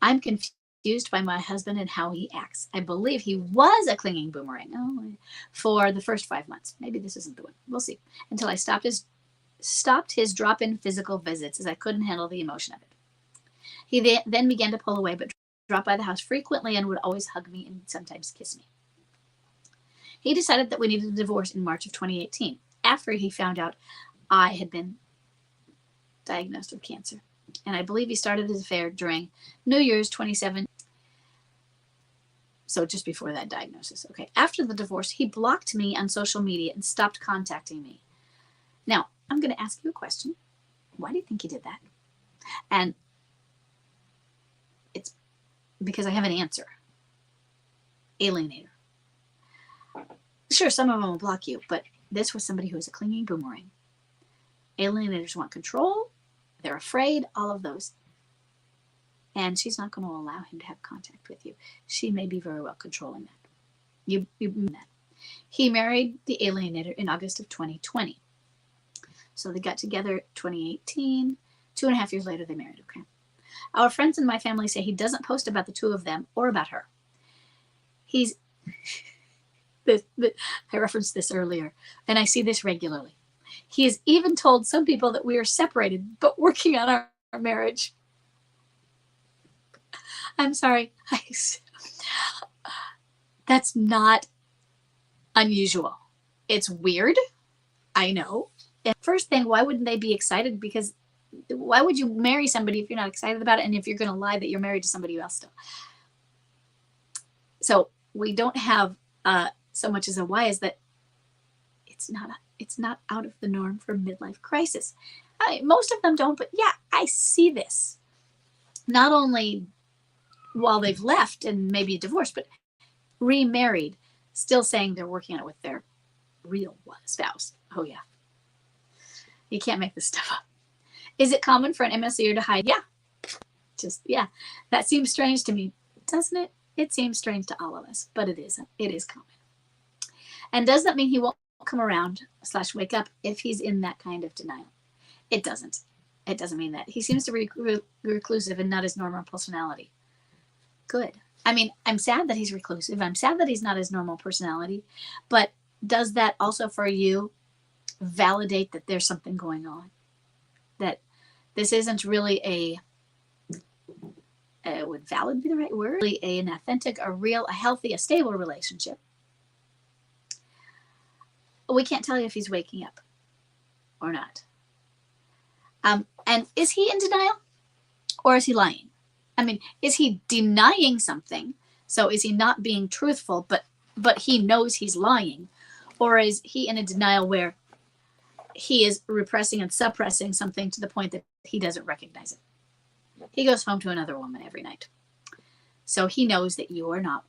I'm confused by my husband and how he acts. I believe he was a clinging boomerang for the first 5 months. Maybe this isn't the one. We'll see. Until I stopped his drop-in physical visits, as I couldn't handle the emotion of it. He then began to pull away, but dropped by the house frequently and would always hug me and sometimes kiss me. He decided that we needed a divorce in March of 2018, after he found out I had been diagnosed with cancer. And I believe he started his affair during New Year's 27. So just before that diagnosis. Okay. After the divorce, he blocked me on social media and stopped contacting me. Now, I'm going to ask you a question. Why do you think he did that? And it's because I have an answer. Alienator. Sure, some of them will block you, but this was somebody who is a clinging boomerang. Alienators want control. They're afraid, all of those. And she's not going to allow him to have contact with you. She may be very well controlling that. You that. He married the alienator in August of 2020. So they got together 2018. 2.5 years later, they married. Okay. Our friends and my family say he doesn't post about the 2 of them or about her. He's... I referenced this earlier, and I see this regularly. He has even told some people that we are separated, but working on our marriage. I'm sorry. That's not unusual. It's weird. I know. And first thing, why wouldn't they be excited? Because why would you marry somebody if you're not excited about it, and if you're going to lie that you're married to somebody else still? So we don't have so much as a why, is that it's not out of the norm for midlife crisis. Most of them don't, but yeah, I see this. Not only while they've left and maybe divorced, but remarried, still saying they're working on it with their real spouse. Oh yeah. You can't make this stuff up. Is it common for an MLCer to hide? Yeah. That seems strange to me, doesn't it? It seems strange to all of us, but it isn't. It is common. And does that mean he won't come around / wake up if he's in that kind of denial? It doesn't. It doesn't mean that. He seems to be reclusive and not his normal personality. Good. I mean, I'm sad that he's reclusive. I'm sad that he's not his normal personality. But does that also for you validate that there's something going on? that this isn't really would valid be the right word? Really an authentic, a real, a healthy, a stable relationship. We can't tell you if he's waking up or not. And is he in denial or is he lying? I mean, is he denying something? So is he not being truthful, but he knows he's lying? Or is he in a denial where he is repressing and suppressing something to the point that he doesn't recognize it? He goes home to another woman every night. So he knows that you are not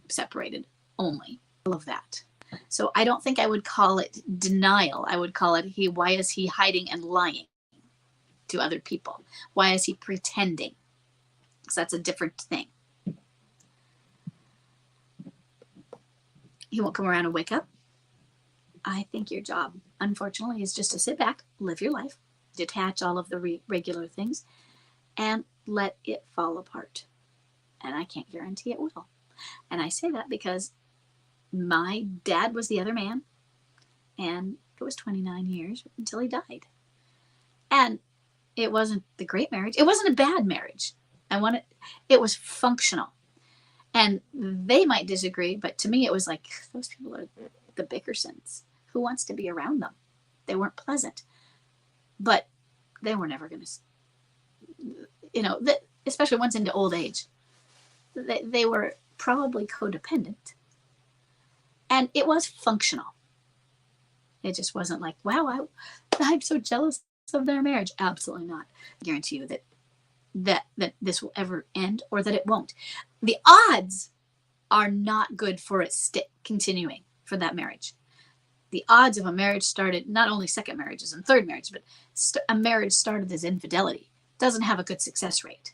separated only. All of that. So I don't think I would call it denial. I would call it why is he hiding and lying to other people? Why is he pretending? Because that's a different thing. He won't come around and wake up. I think your job, unfortunately, is just to sit back, live your life, detach all of the regular things, and let it fall apart. And I can't guarantee it will. And I say that because my dad was the other man, and it was 29 years until he died. And it wasn't the great marriage. It wasn't a bad marriage. It was functional. And they might disagree, but to me it was like, those people are the Bickersons. Who wants to be around them? They weren't pleasant. But they were never going to, especially once into old age, they were probably codependent. And it was functional. It just wasn't like, wow, I'm so jealous of their marriage. Absolutely not. I guarantee you that this will ever end or that it won't. The odds are not good for it continuing for that marriage. The odds of a marriage started, not only second marriages and third marriage, but a marriage started as infidelity doesn't have a good success rate.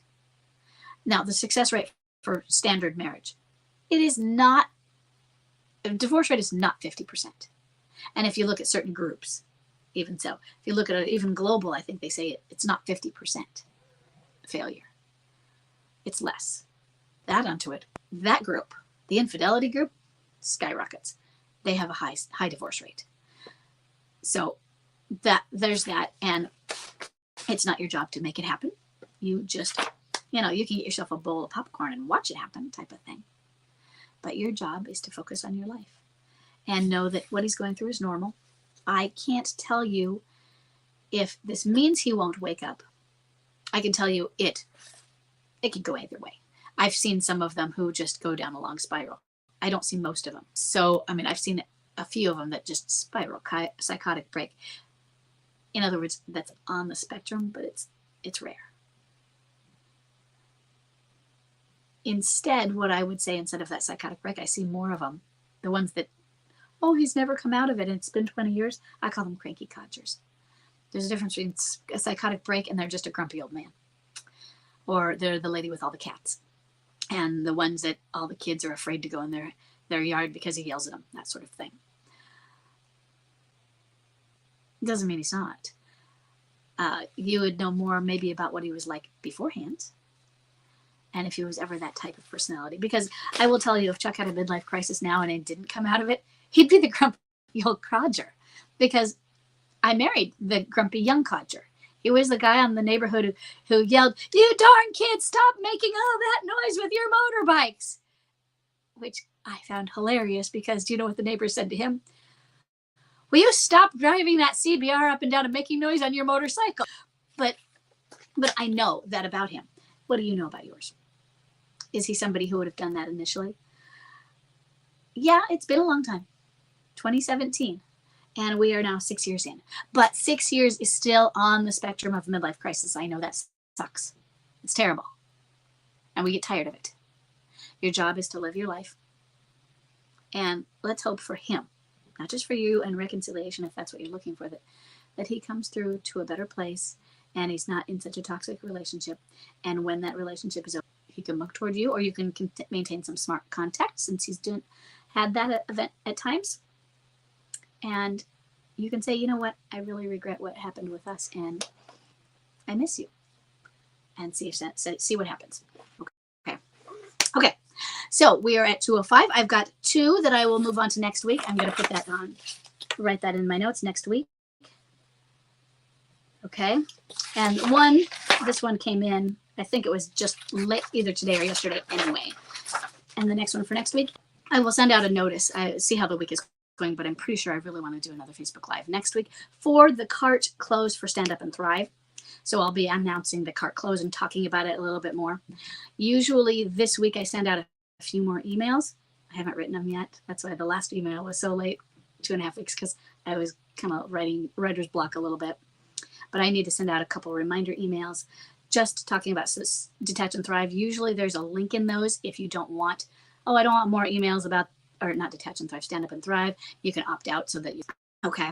Now, the success rate for standard marriage, divorce rate is not 50%. And if you look at certain groups, even so, if you look at it even global, I think they say it's not 50% failure. It's less. Add onto it, that group, the infidelity group, skyrockets. They have a high divorce rate. So there's that, and it's not your job to make it happen. You just, you can get yourself a bowl of popcorn and watch it happen type of thing. But your job is to focus on your life and know that what he's going through is normal. I can't tell you if this means he won't wake up. I can tell you it could go either way. I've seen some of them who just go down a long spiral. I don't see most of them. So, I've seen a few of them that just spiral, psychotic break. In other words, that's on the spectrum, but it's rare. Instead, what I would say, instead of that psychotic break, I see more of them. The ones that, he's never come out of it and it's been 20 years. I call them cranky codgers. There's a difference between a psychotic break and they're just a grumpy old man. Or they're the lady with all the cats. And the ones that all the kids are afraid to go in their yard because he yells at them, that sort of thing. Doesn't mean he's not. You would know more maybe about what he was like beforehand. And if he was ever that type of personality. Because I will tell you, if Chuck had a midlife crisis now and he didn't come out of it, he'd be the grumpy old codger. Because I married the grumpy young codger. He was the guy in the neighborhood who yelled, "You darn kids, stop making all that noise with your motorbikes." Which I found hilarious because do you know what the neighbor said to him? "Will you stop driving that CBR up and down and making noise on your motorcycle?" But I know that about him. What do you know about yours? Is he somebody who would have done that initially? Yeah, it's been a long time. 2017. And we are now 6 years in. But 6 years is still on the spectrum of midlife crisis. I know that sucks. It's terrible. And we get tired of it. Your job is to live your life. And let's hope for him, not just for you and reconciliation, if that's what you're looking for, that he comes through to a better place and he's not in such a toxic relationship. And when that relationship is over, he can look toward you, or you can maintain some smart contact since he's had that event at times. And you can say, you know what, I really regret what happened with us and I miss you. And see what happens. Okay. So we are at 2:05. I've got 2 that I will move on to next week. I'm going to put that on, write that in my notes next week. Okay. And this one came in, I think it was just late, either today or yesterday anyway. And the next one for next week, I will send out a notice. I see how the week is going, but I'm pretty sure I really want to do another Facebook Live next week for the cart close for Stand Up and Thrive. So I'll be announcing the cart close and talking about it a little bit more. Usually this week I send out a few more emails. I haven't written them yet. That's why the last email was so late, 2.5 weeks, because I was kind of writing writer's block a little bit. But I need to send out a couple reminder emails just talking about Detach and Thrive. Usually there's a link in those if you don't want, I don't want more emails about, or not Detach and Thrive, Stand Up and Thrive. You can opt out so that you, okay.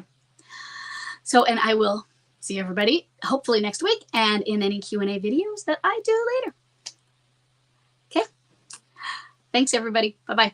So, and I will see everybody hopefully next week and in any Q&A videos that I do later. Okay. Thanks everybody. Bye-bye.